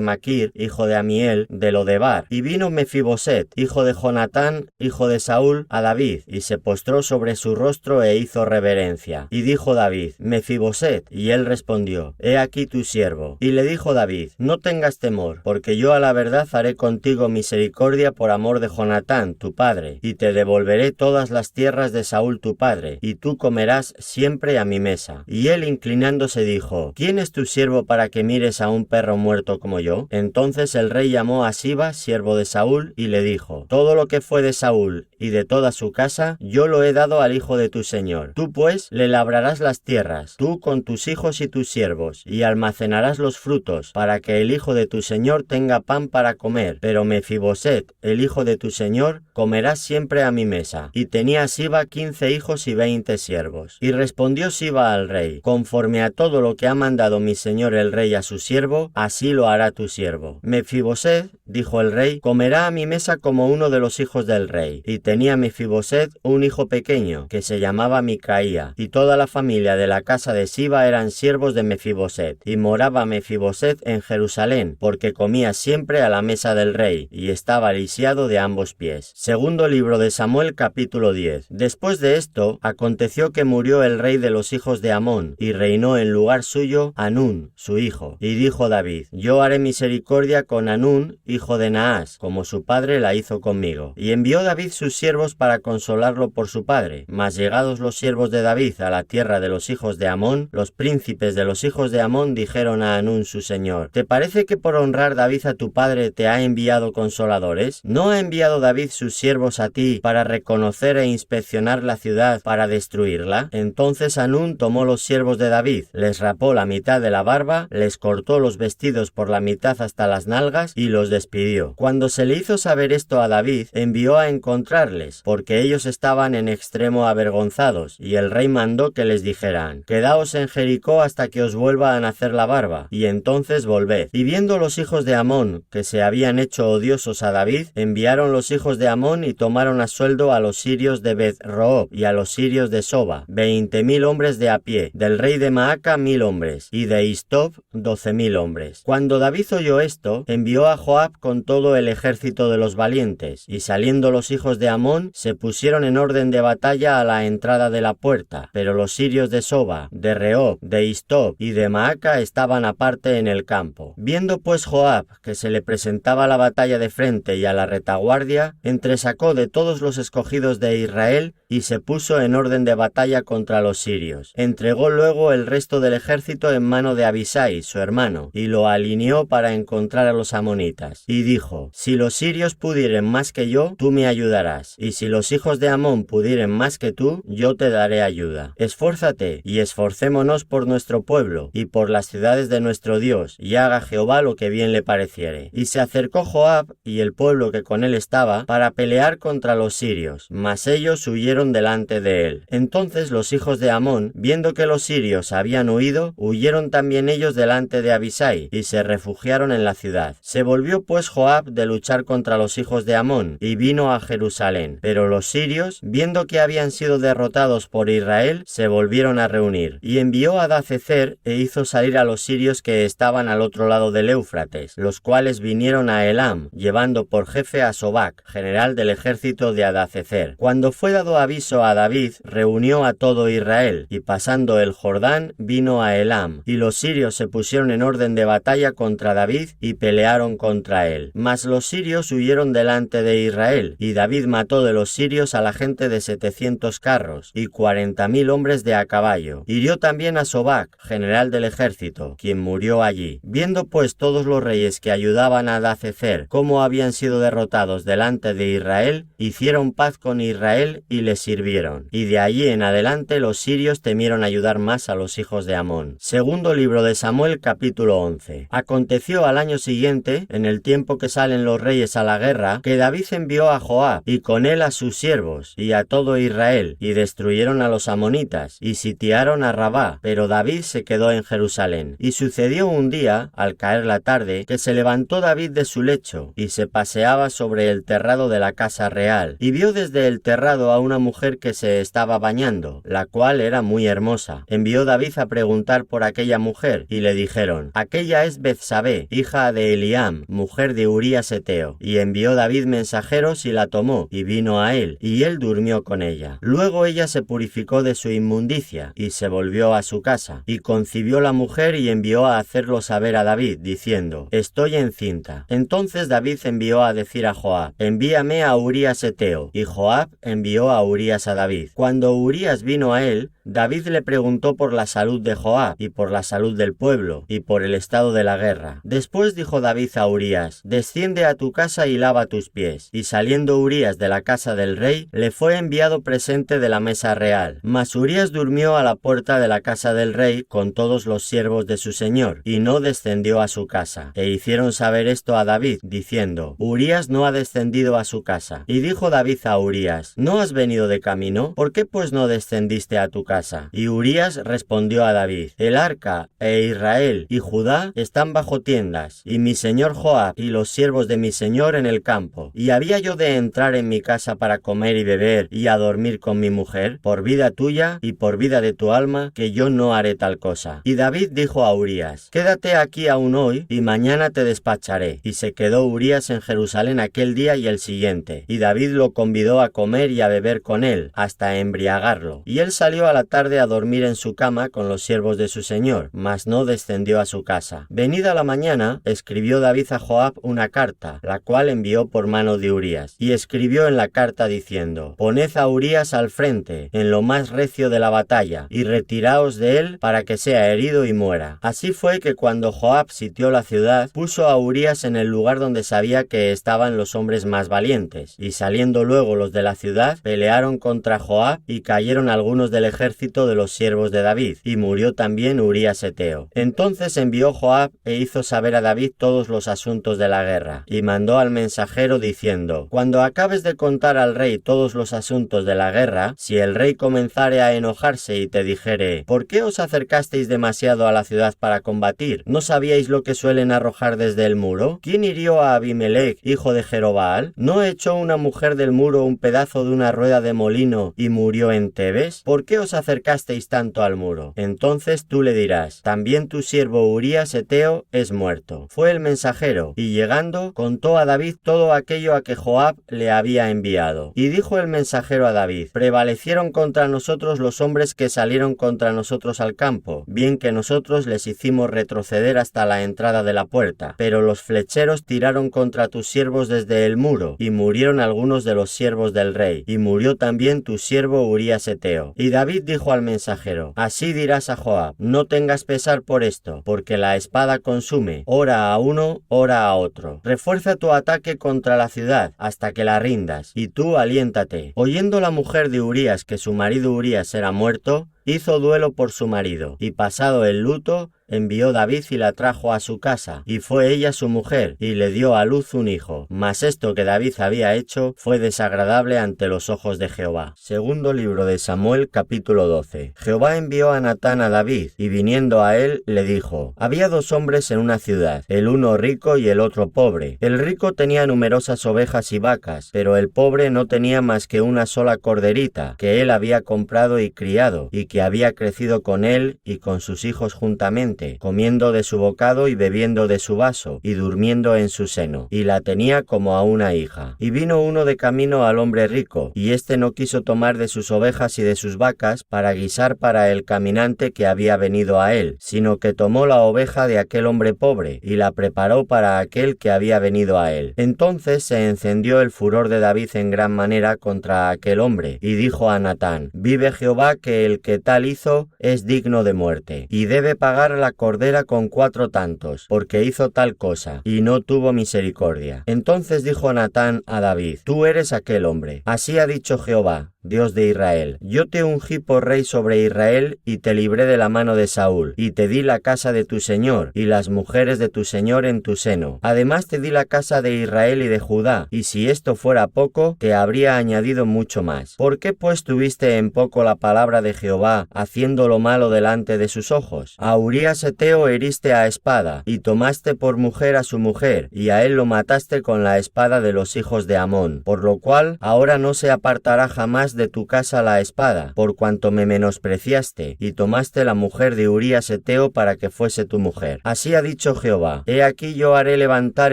Maquir, hijo de Amiel, de Lodebar. Y vino Mefiboset, hijo de Jonatán, hijo de Saúl, a David, y se postró sobre su rostro e hizo reverencia. Y dijo David: Mefiboset. Y él respondió: he aquí tu siervo. Y le dijo David: no tengas temor, porque yo a la verdad haré contigo misericordia por amor de Jonatán, tu padre, y te devolveré todas las tierras de Saúl tu padre, y tú comerás siempre a mi mesa. Y él, inclinándose, dijo: ¿quién es tu siervo para que mires a un perro muerto como yo? Entonces el rey llamó a Siba, siervo de Saúl, y le dijo: todo lo que fue de Saúl y de toda su casa, yo lo he dado al hijo de tu señor. Tú pues le labrarás las tierras, tú con tus hijos y tus siervos, y almacenarás los frutos, para que el hijo de tu señor tenga pan para comer. Pero Mefiboset, el hijo de tu señor, comerá siempre a mi mesa. Y tenía Siba 15 hijos y 20 siervos. Y respondió Siba al rey: conforme a todo lo que ha mandado mi señor el rey a su siervo, así lo hará tu siervo. Mefiboset, dijo el rey, comerá a mi mesa como uno de los hijos del rey. Y tenía Mefiboset un hijo pequeño, que se llamaba Micaía, y toda la familia de la casa de Siba eran siervos de Mefiboset. Y moraba Mefiboset en Jerusalén, porque comía siempre a la mesa del rey, y estaba lisiado de ambos pies. Segundo libro de Samuel, capítulo 10. Después de esto, aconteció que murió el rey de los hijos de Amón, y reinó en lugar suyo Hanún, su hijo. Y dijo David: yo haré misericordia con Hanún, hijo de Naas, como su padre la hizo conmigo. Y envió David sus siervos para consolarlo por su padre. Mas llegados los siervos de David a la tierra de los hijos de Amón, los príncipes de los hijos de Amón dijeron a Hanún su señor: ¿te parece que por honrar David a tu padre te ha enviado consoladores? ¿No ha enviado David sus siervos a ti para reconocer e inspeccionar la ciudad para destruirla? Entonces Hanún tomó los siervos de David, les rapó la mitad de la barba, les cortó los vestidos por la mitad hasta las nalgas y los despidió. Cuando se le hizo saber esto a David, envió a encontrarles, porque ellos estaban en extremo avergonzados, y el rey mandó que les dijeran: quedaos en Jericó hasta que os vuelva a nacer la barba, y entonces volved. Y viendo los hijos de Amón que se habían hecho odiosos a David, enviaron los hijos de Amón y tomaron a sueldo a los sirios de Bet-Roob y a los sirios de Soba, 20.000 hombres de a pie, del rey de Maaca 1.000 hombres, y de Istob 12.000 hombres. Cuando David oyó esto, envió a Joab con todo el ejército de los valientes, y saliendo los hijos de Amón, se pusieron en orden de batalla a la entrada de la puerta, pero los sirios de Soba, de Rehob, de Istob y de Maaca estaban aparte en el campo. Viendo pues Joab que se le presentaba la batalla de frente y a la retaguardia, entresacó de todos los escogidos de Israel y se puso en orden de batalla contra los sirios. Entregó luego el resto del ejército en mano de Abisai, su hermano, y lo alineó para encontrar a los amonitas. Y dijo: si los sirios pudieren más que yo, tú me ayudarás, y si los hijos de Amón pudieren más que tú, yo te daré ayuda. Esfuérzate y esforcémonos por nuestro pueblo y por las ciudades de nuestro Dios, y haga Jehová lo que bien le pareciere. Y se acercó Joab y el pueblo que con él estaba para pelear contra los sirios, mas ellos huyeron delante de él. Entonces los hijos de Amón, viendo que los sirios habían huido, huyeron también ellos delante de Abisai y se refugiaron en la ciudad. Se volvió pues pues Joab de luchar contra los hijos de Amón, y vino a Jerusalén. Pero los sirios, viendo que habían sido derrotados por Israel, se volvieron a reunir. Y envió a Hadacezer e hizo salir a los sirios que estaban al otro lado del Éufrates, los cuales vinieron a Elam, llevando por jefe a Sobac, general del ejército de Hadacezer. Cuando fue dado aviso a David, reunió a todo Israel, y pasando el Jordán, vino a Elam. Y los sirios se pusieron en orden de batalla contra David, y pelearon contra él. Mas los sirios huyeron delante de Israel, y David mató de los sirios a la gente de 700 carros, y 40.000 hombres de a caballo. Hirió también a Sobac, general del ejército, quien murió allí. Viendo pues todos los reyes que ayudaban a Hadacezer cómo habían sido derrotados delante de Israel, hicieron paz con Israel y les sirvieron. Y de allí en adelante los sirios temieron ayudar más a los hijos de Amón. Segundo libro de Samuel, capítulo 11. Aconteció al año siguiente, en el tiempo que salen los reyes a la guerra, que David envió a Joab, y con él a sus siervos, y a todo Israel, y destruyeron a los amonitas, y sitiaron a Rabá, pero David se quedó en Jerusalén. Y sucedió un día, al caer la tarde, que se levantó David de su lecho, y se paseaba sobre el terrado de la casa real, y vio desde el terrado a una mujer que se estaba bañando, la cual era muy hermosa. Envió David a preguntar por aquella mujer, y le dijeron: aquella es Betsabé, hija de Eliam, mujer de Urías Eteo. Y envió David mensajeros y la tomó, y vino a él, y él durmió con ella. Luego ella se purificó de su inmundicia, y se volvió a su casa, y concibió la mujer y envió a hacerlo saber a David, diciendo: estoy encinta. Entonces David envió a decir a Joab: envíame a Urías Eteo. Y Joab envió a Urías a David. Cuando Urías vino a él, David le preguntó por la salud de Joab, y por la salud del pueblo, y por el estado de la guerra. Después dijo David a Urías: desciende a tu casa y lava tus pies. Y saliendo Urías de la casa del rey, le fue enviado presente de la mesa real. Mas Urías durmió a la puerta de la casa del rey con todos los siervos de su señor, y no descendió a su casa. E hicieron saber esto a David, diciendo: Urías no ha descendido a su casa. Y dijo David a Urías: ¿no has venido de camino? ¿Por qué pues no descendiste a tu casa? Y Urías respondió a David: el arca e Israel y Judá están bajo tiendas, y mi señor Joab y los siervos de mi señor en el campo. ¿Y había yo de entrar en mi casa para comer y beber y a dormir con mi mujer? Por vida tuya y por vida de tu alma, que yo no haré tal cosa. Y David dijo a Urías: quédate aquí aún hoy, y mañana te despacharé. Y se quedó Urías en Jerusalén aquel día y el siguiente. Y David lo convidó a comer y a beber con él, hasta embriagarlo. Y él salió a la tarde a dormir en su cama con los siervos de su señor, mas no descendió a su casa. Venida la mañana, escribió David a Joab una carta, la cual envió por mano de Urías. Y escribió en la carta diciendo: poned a Urías al frente, en lo más recio de la batalla, y retiraos de él para que sea herido y muera. Así fue que cuando Joab sitió la ciudad, puso a Urías en el lugar donde sabía que estaban los hombres más valientes. Y saliendo luego los de la ciudad, pelearon contra Joab, y cayeron algunos del ejército de los siervos de David, y murió también Urías Eteo. Entonces envió Joab e hizo saber a David todos los asuntos de la guerra, y mandó al mensajero diciendo: cuando acabes de contar al rey todos los asuntos de la guerra, si el rey comenzare a enojarse y te dijere: ¿por qué os acercasteis demasiado a la ciudad para combatir? ¿No sabíais lo que suelen arrojar desde el muro? ¿Quién hirió a Abimelech, hijo de Jerobaal? ¿No echó una mujer del muro un pedazo de una rueda de molino y murió en Tebes? ¿Por qué os acercasteis tanto al muro? Entonces tú le dirás: también tu siervo Urías Eteo es muerto. Fue el mensajero, y llegando, contó a David todo aquello a que Joab le había enviado. Y dijo el mensajero a David: prevalecieron contra nosotros los hombres que salieron contra nosotros al campo, bien que nosotros les hicimos retroceder hasta la entrada de la puerta. Pero los flecheros tiraron contra tus siervos desde el muro, y murieron algunos de los siervos del rey, y murió también tu siervo Urías Eteo. Y David dijo al mensajero: así dirás a Joab: no tengas pesar por esto, porque la espada consume, ora a uno, ora a otro. Refuerza tu ataque contra la ciudad, hasta que la rindas, y tú aliéntate. Oyendo la mujer de Urías que su marido Urías era muerto, hizo duelo por su marido, y pasado el luto, envió David y la trajo a su casa, y fue ella su mujer, y le dio a luz un hijo. Mas esto que David había hecho fue desagradable ante los ojos de Jehová. Segundo libro de Samuel, capítulo 12. Jehová envió a Natán a David, y viniendo a él, le dijo: había dos hombres en una ciudad, el uno rico y el otro pobre. El rico tenía numerosas ovejas y vacas, pero el pobre no tenía más que una sola corderita, que él había comprado y criado, y que había crecido con él y con sus hijos juntamente, comiendo de su bocado y bebiendo de su vaso, y durmiendo en su seno, y la tenía como a una hija. Y vino uno de camino al hombre rico, y éste no quiso tomar de sus ovejas y de sus vacas para guisar para el caminante que había venido a él, sino que tomó la oveja de aquel hombre pobre, y la preparó para aquel que había venido a él. Entonces se encendió el furor de David en gran manera contra aquel hombre, y dijo a Natán: vive Jehová que el que tal hizo es digno de muerte, y debe pagar la cordera con 4 tantos, porque hizo tal cosa, y no tuvo misericordia. Entonces dijo Natán a David: tú eres aquel hombre. Así ha dicho Jehová, Dios de Israel: yo te ungí por rey sobre Israel, y te libré de la mano de Saúl, y te di la casa de tu señor, y las mujeres de tu señor en tu seno. Además te di la casa de Israel y de Judá, y si esto fuera poco, te habría añadido mucho más. ¿Por qué pues tuviste en poco la palabra de Jehová, haciendo lo malo delante de sus ojos? A Urías Eteo heriste a espada, y tomaste por mujer a su mujer, y a él lo mataste con la espada de los hijos de Amón, por lo cual ahora no se apartará jamás de tu casa la espada, por cuanto me menospreciaste, y tomaste la mujer de Urías Eteo para que fuese tu mujer. Así ha dicho Jehová: he aquí yo haré levantar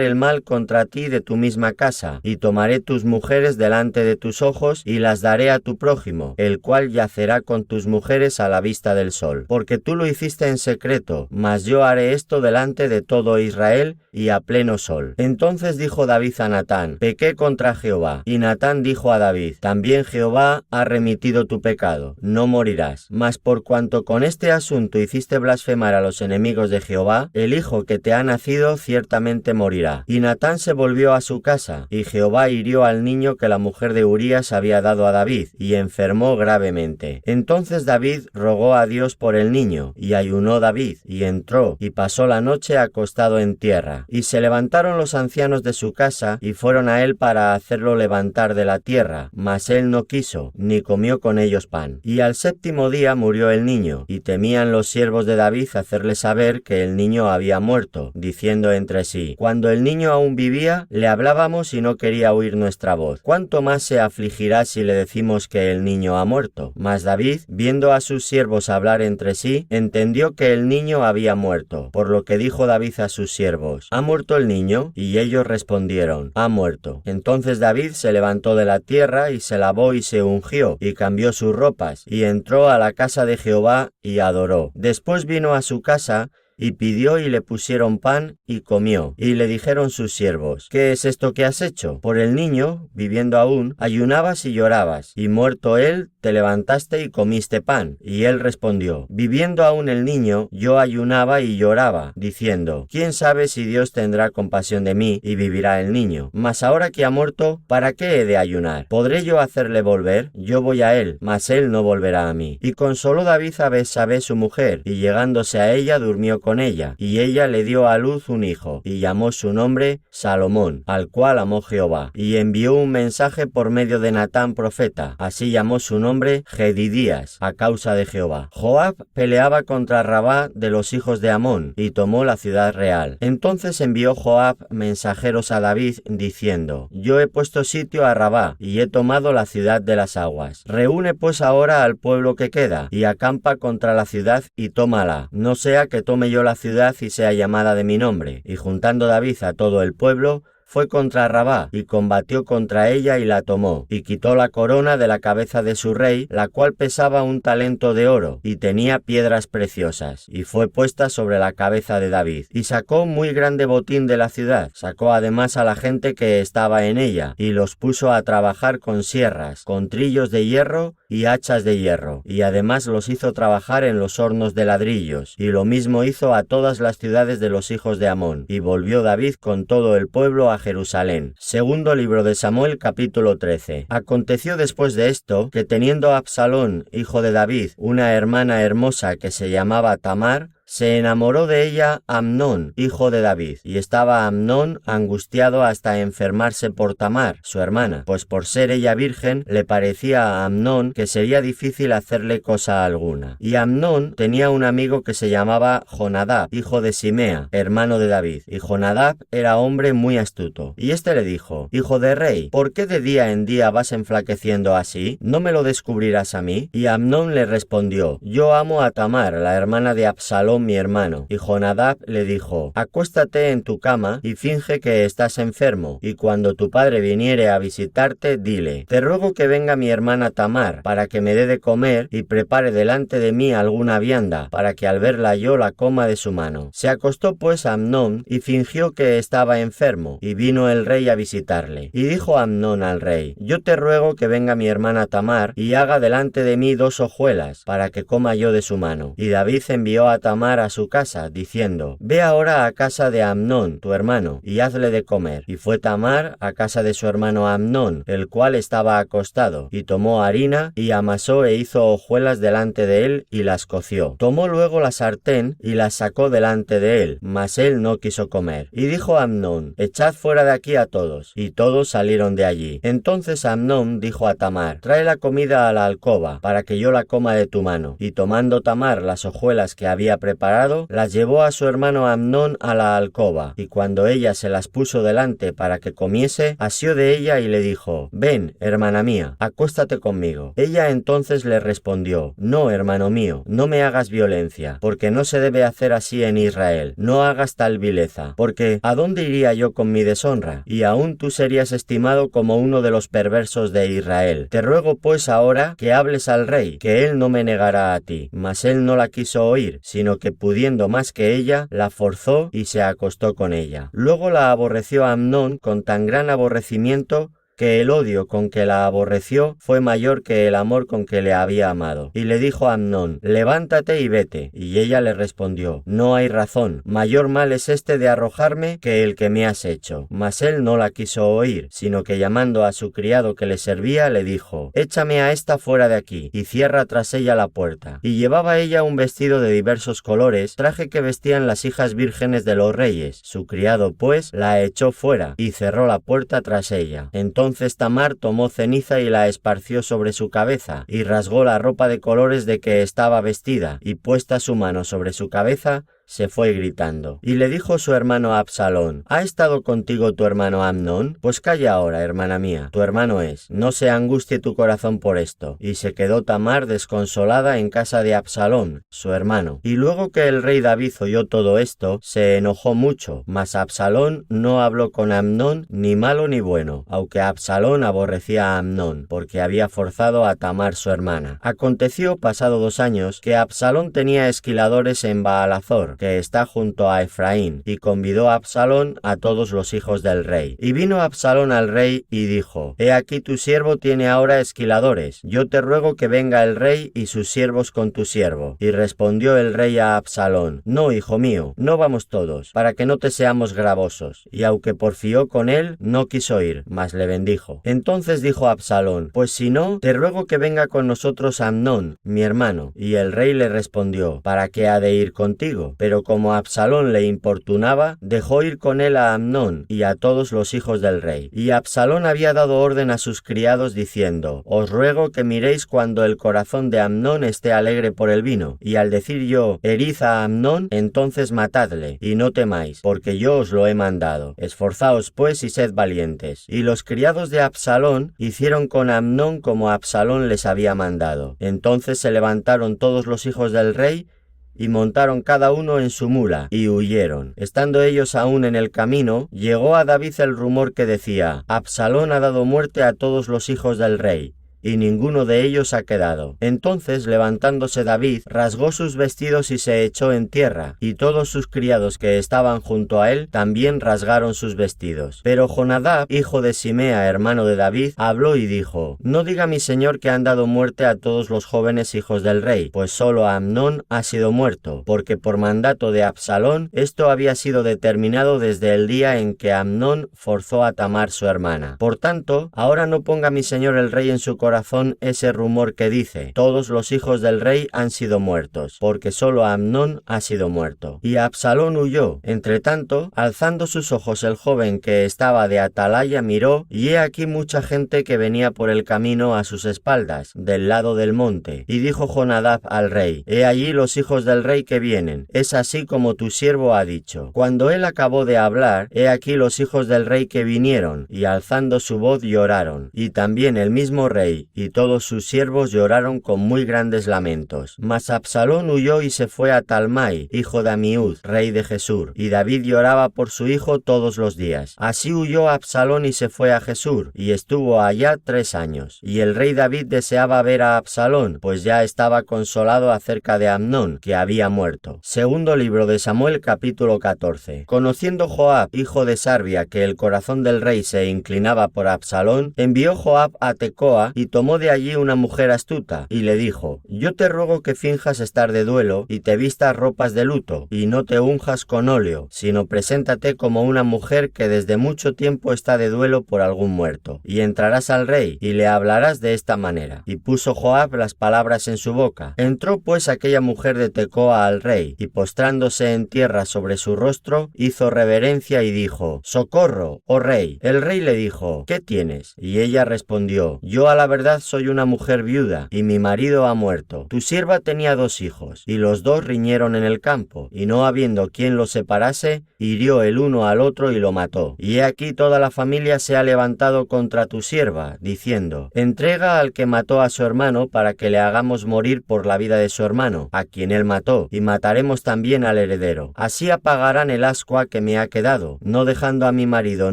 el mal contra ti de tu misma casa, y tomaré tus mujeres delante de tus ojos, y las daré a tu prójimo, el cual yacerá con tus mujeres a la vista del sol. Porque tú lo hiciste en secreto, mas yo haré esto delante de todo Israel y a pleno sol. Entonces dijo David a Natán: pequé contra Jehová. Y Natán dijo a David: también Jehová ha remitido tu pecado, no morirás. Mas por cuanto con este asunto hiciste blasfemar a los enemigos de Jehová, el hijo que te ha nacido ciertamente morirá. Y Natán se volvió a su casa, y Jehová hirió al niño que la mujer de Urías había dado a David, y enfermó gravemente. Entonces David rogó a Dios por el niño, y ayunó David, y entró, y pasó la noche acostado en tierra. Y se levantaron los ancianos de su casa, y fueron a él para hacerlo levantar de la tierra, mas él no quiso, ni comió con ellos pan. Y al 7º día murió el niño, y temían los siervos de David hacerle saber que el niño había muerto, diciendo entre sí: cuando el niño aún vivía, le hablábamos y no quería oír nuestra voz. ¿Cuánto más se afligirá si le decimos que el niño ha muerto? Mas David, viendo a sus siervos hablar entre sí, entendió que el niño había muerto, por lo que dijo David a sus siervos: ¿ha muerto el niño? Y ellos respondieron: ha muerto. Entonces David se levantó de la tierra, y se lavó y se ungió, y cambió sus ropas, y entró a la casa de Jehová, y adoró. Después vino a su casa, y pidió y le pusieron pan, y comió. Y le dijeron sus siervos: ¿qué es esto que has hecho? Por el niño, viviendo aún, ayunabas y llorabas, y muerto él, te levantaste y comiste pan. Y él respondió: viviendo aún el niño, yo ayunaba y lloraba, diciendo: ¿quién sabe si Dios tendrá compasión de mí, y vivirá el niño? Mas ahora que ha muerto, ¿para qué he de ayunar? ¿Podré yo hacerle volver? Yo voy a él, mas él no volverá a mí. Y consoló David a Betsabé su mujer, y llegándose a ella durmió con ella, y ella le dio a luz un hijo, y llamó su nombre Salomón, al cual amó Jehová. Y envió un mensaje por medio de Natán profeta, así llamó su nombre Jedidías, a causa de Jehová. Joab peleaba contra Rabá de los hijos de Amón, y tomó la ciudad real. Entonces envió Joab mensajeros a David, diciendo: yo he puesto sitio a Rabá, y he tomado la ciudad de las aguas. Reúne pues ahora al pueblo que queda, y acampa contra la ciudad, y tómala, no sea que tome yo la ciudad y sea llamada de mi nombre. Y juntando David a todo el pueblo, fue contra Rabá, y combatió contra ella y la tomó, y quitó la corona de la cabeza de su rey, la cual pesaba 1 talento de oro, y tenía piedras preciosas, y fue puesta sobre la cabeza de David. Y sacó muy grande botín de la ciudad, sacó además a la gente que estaba en ella, y los puso a trabajar con sierras, con trillos de hierro y hachas de hierro, y además los hizo trabajar en los hornos de ladrillos, y lo mismo hizo a todas las ciudades de los hijos de Amón. Y volvió David con todo el pueblo a Jerusalén. Segundo libro de Samuel, capítulo 13. Aconteció después de esto, que teniendo Absalón, hijo de David, una hermana hermosa que se llamaba Tamar, se enamoró de ella Amnón, hijo de David, y estaba Amnón angustiado hasta enfermarse por Tamar, su hermana, pues por ser ella virgen le parecía a Amnón que sería difícil hacerle cosa alguna. Y Amnón tenía un amigo que se llamaba Jonadab, hijo de Simea, hermano de David, y Jonadab era hombre muy astuto. Y éste le dijo: Hijo de rey, ¿por qué de día en día vas enflaqueciendo así? ¿No me lo descubrirás a mí? Y Amnón le respondió: Yo amo a Tamar, la hermana de Absalón mi hermano. Y Jonadab le dijo: Acuéstate en tu cama y finge que estás enfermo, y cuando tu padre viniere a visitarte, dile: Te ruego que venga mi hermana Tamar, para que me dé de comer y prepare delante de mí alguna vianda, para que al verla yo la coma de su mano. Se acostó pues Amnón y fingió que estaba enfermo, y vino el rey a visitarle. Y dijo Amnón al rey: Yo te ruego que venga mi hermana Tamar y haga delante de mí 2 hojuelas, para que coma yo de su mano. Y David envió a Tamar a su casa, diciendo: Ve ahora a casa de Amnón, tu hermano, y hazle de comer. Y fue Tamar a casa de su hermano Amnón, el cual estaba acostado, y tomó harina, y amasó e hizo hojuelas delante de él, y las coció. Tomó luego la sartén, y las sacó delante de él, mas él no quiso comer. Y dijo Amnón: Echad fuera de aquí a todos. Y todos salieron de allí. Entonces Amnón dijo a Tamar: Trae la comida a la alcoba, para que yo la coma de tu mano. Y tomando Tamar las hojuelas que había preparado, las llevó a su hermano Amnón a la alcoba, y cuando ella se las puso delante para que comiese, asió de ella y le dijo: Ven, hermana mía, acuéstate conmigo. Ella entonces le respondió: No, hermano mío, no me hagas violencia, porque no se debe hacer así en Israel. No hagas tal vileza, porque ¿a dónde iría yo con mi deshonra? Y aún tú serías estimado como uno de los perversos de Israel. Te ruego pues ahora que hables al rey, que él no me negará a ti. Mas él no la quiso oír, sino que pudiendo más que ella, la forzó y se acostó con ella. Luego la aborreció Amnón con tan gran aborrecimiento que el odio con que la aborreció fue mayor que el amor con que le había amado. Y le dijo a Amnón: Levántate y vete. Y ella le respondió: No hay razón, mayor mal es este de arrojarme que el que me has hecho. Mas él no la quiso oír, sino que llamando a su criado que le servía, le dijo: Échame a esta fuera de aquí, y cierra tras ella la puerta. Y llevaba ella un vestido de diversos colores, traje que vestían las hijas vírgenes de los reyes. Su criado pues la echó fuera, y cerró la puerta tras ella. Entonces Tamar tomó ceniza y la esparció sobre su cabeza, y rasgó la ropa de colores de que estaba vestida, y puesta su mano sobre su cabeza, se fue gritando. Y le dijo su hermano Absalón: ¿Ha estado contigo tu hermano Amnón? Pues calla ahora, hermana mía, tu hermano es. No se angustie tu corazón por esto. Y se quedó Tamar desconsolada en casa de Absalón, su hermano. Y luego que el rey David oyó todo esto, se enojó mucho, mas Absalón no habló con Amnón ni malo ni bueno, aunque Absalón aborrecía a Amnón, porque había forzado a Tamar su hermana. Aconteció, pasado 2 años, que Absalón tenía esquiladores en Baalazor, que está junto a Efraín, y convidó a Absalón a todos los hijos del rey. Y vino Absalón al rey y dijo: He aquí tu siervo tiene ahora esquiladores, yo te ruego que venga el rey y sus siervos con tu siervo. Y respondió el rey a Absalón: No, hijo mío, no vamos todos, para que no te seamos gravosos. Y aunque porfió con él, no quiso ir, mas le bendijo. Entonces dijo Absalón: Pues si no, te ruego que venga con nosotros Amnón, mi hermano. Y el rey le respondió: ¿Para qué ha de ir contigo? Pero como Absalón le importunaba, dejó ir con él a Amnón y a todos los hijos del rey. Y Absalón había dado orden a sus criados diciendo: Os ruego que miréis cuando el corazón de Amnón esté alegre por el vino. Y al decir yo: Herid a Amnón, entonces matadle, y no temáis, porque yo os lo he mandado. Esforzaos pues y sed valientes. Y los criados de Absalón hicieron con Amnón como Absalón les había mandado. Entonces se levantaron todos los hijos del rey y montaron cada uno en su mula, y huyeron. Estando ellos aún en el camino, llegó a David el rumor que decía: Absalón ha dado muerte a todos los hijos del rey. y ninguno de ellos ha quedado. Entonces, levantándose David, rasgó sus vestidos y se echó en tierra, y todos sus criados que estaban junto a él también rasgaron sus vestidos. Pero Jonadab, hijo de Simea, hermano de David, habló y dijo: No diga mi señor que han dado muerte a todos los jóvenes hijos del rey, pues solo Amnón ha sido muerto, porque por mandato de Absalón esto había sido determinado desde el día en que Amnón forzó a Tamar su hermana. Por tanto, ahora no ponga mi señor el rey en su corazón ese rumor que dice: todos los hijos del rey han sido muertos, porque solo Amnón ha sido muerto. Y Absalón huyó. Entre tanto, alzando sus ojos el joven que estaba de atalaya miró, y he aquí mucha gente que venía por el camino a sus espaldas, del lado del monte. Y dijo Jonadab al rey: He allí los hijos del rey que vienen, es así como tu siervo ha dicho. Cuando él acabó de hablar, he aquí los hijos del rey que vinieron, y alzando su voz lloraron. Y también el mismo rey y todos sus siervos lloraron con muy grandes lamentos. Mas Absalón huyó y se fue a Talmai, hijo de Amiud, rey de Gesur, y David lloraba por su hijo todos los días. Así huyó Absalón y se fue a Gesur, y estuvo allá 3 años. Y el rey David deseaba ver a Absalón, pues ya estaba consolado acerca de Amnón, que había muerto. Segundo libro de Samuel, capítulo 14. Conociendo Joab, hijo de Sarvia, que el corazón del rey se inclinaba por Absalón, envió Joab a Tecoa y tomó de allí una mujer astuta, y le dijo: Yo te ruego que finjas estar de duelo y te vistas ropas de luto, y no te unjas con óleo, sino preséntate como una mujer que desde mucho tiempo está de duelo por algún muerto, y entrarás al rey y le hablarás de esta manera. Y puso Joab las palabras en su boca. Entró pues aquella mujer de Tecoa al rey, y postrándose en tierra sobre su rostro, hizo reverencia y dijo: Socorro, oh rey. El rey le dijo: ¿Qué tienes? Y ella respondió: Yo a la verdad soy una mujer viuda, y mi marido ha muerto. Tu sierva tenía 2 hijos, y los 2 riñeron en el campo, y no habiendo quien los separase, hirió el uno al otro y lo mató. Y he aquí toda la familia se ha levantado contra tu sierva, diciendo: Entrega al que mató a su hermano para que le hagamos morir por la vida de su hermano, a quien él mató, y mataremos también al heredero. Así apagarán el ascua que me ha quedado, no dejando a mi marido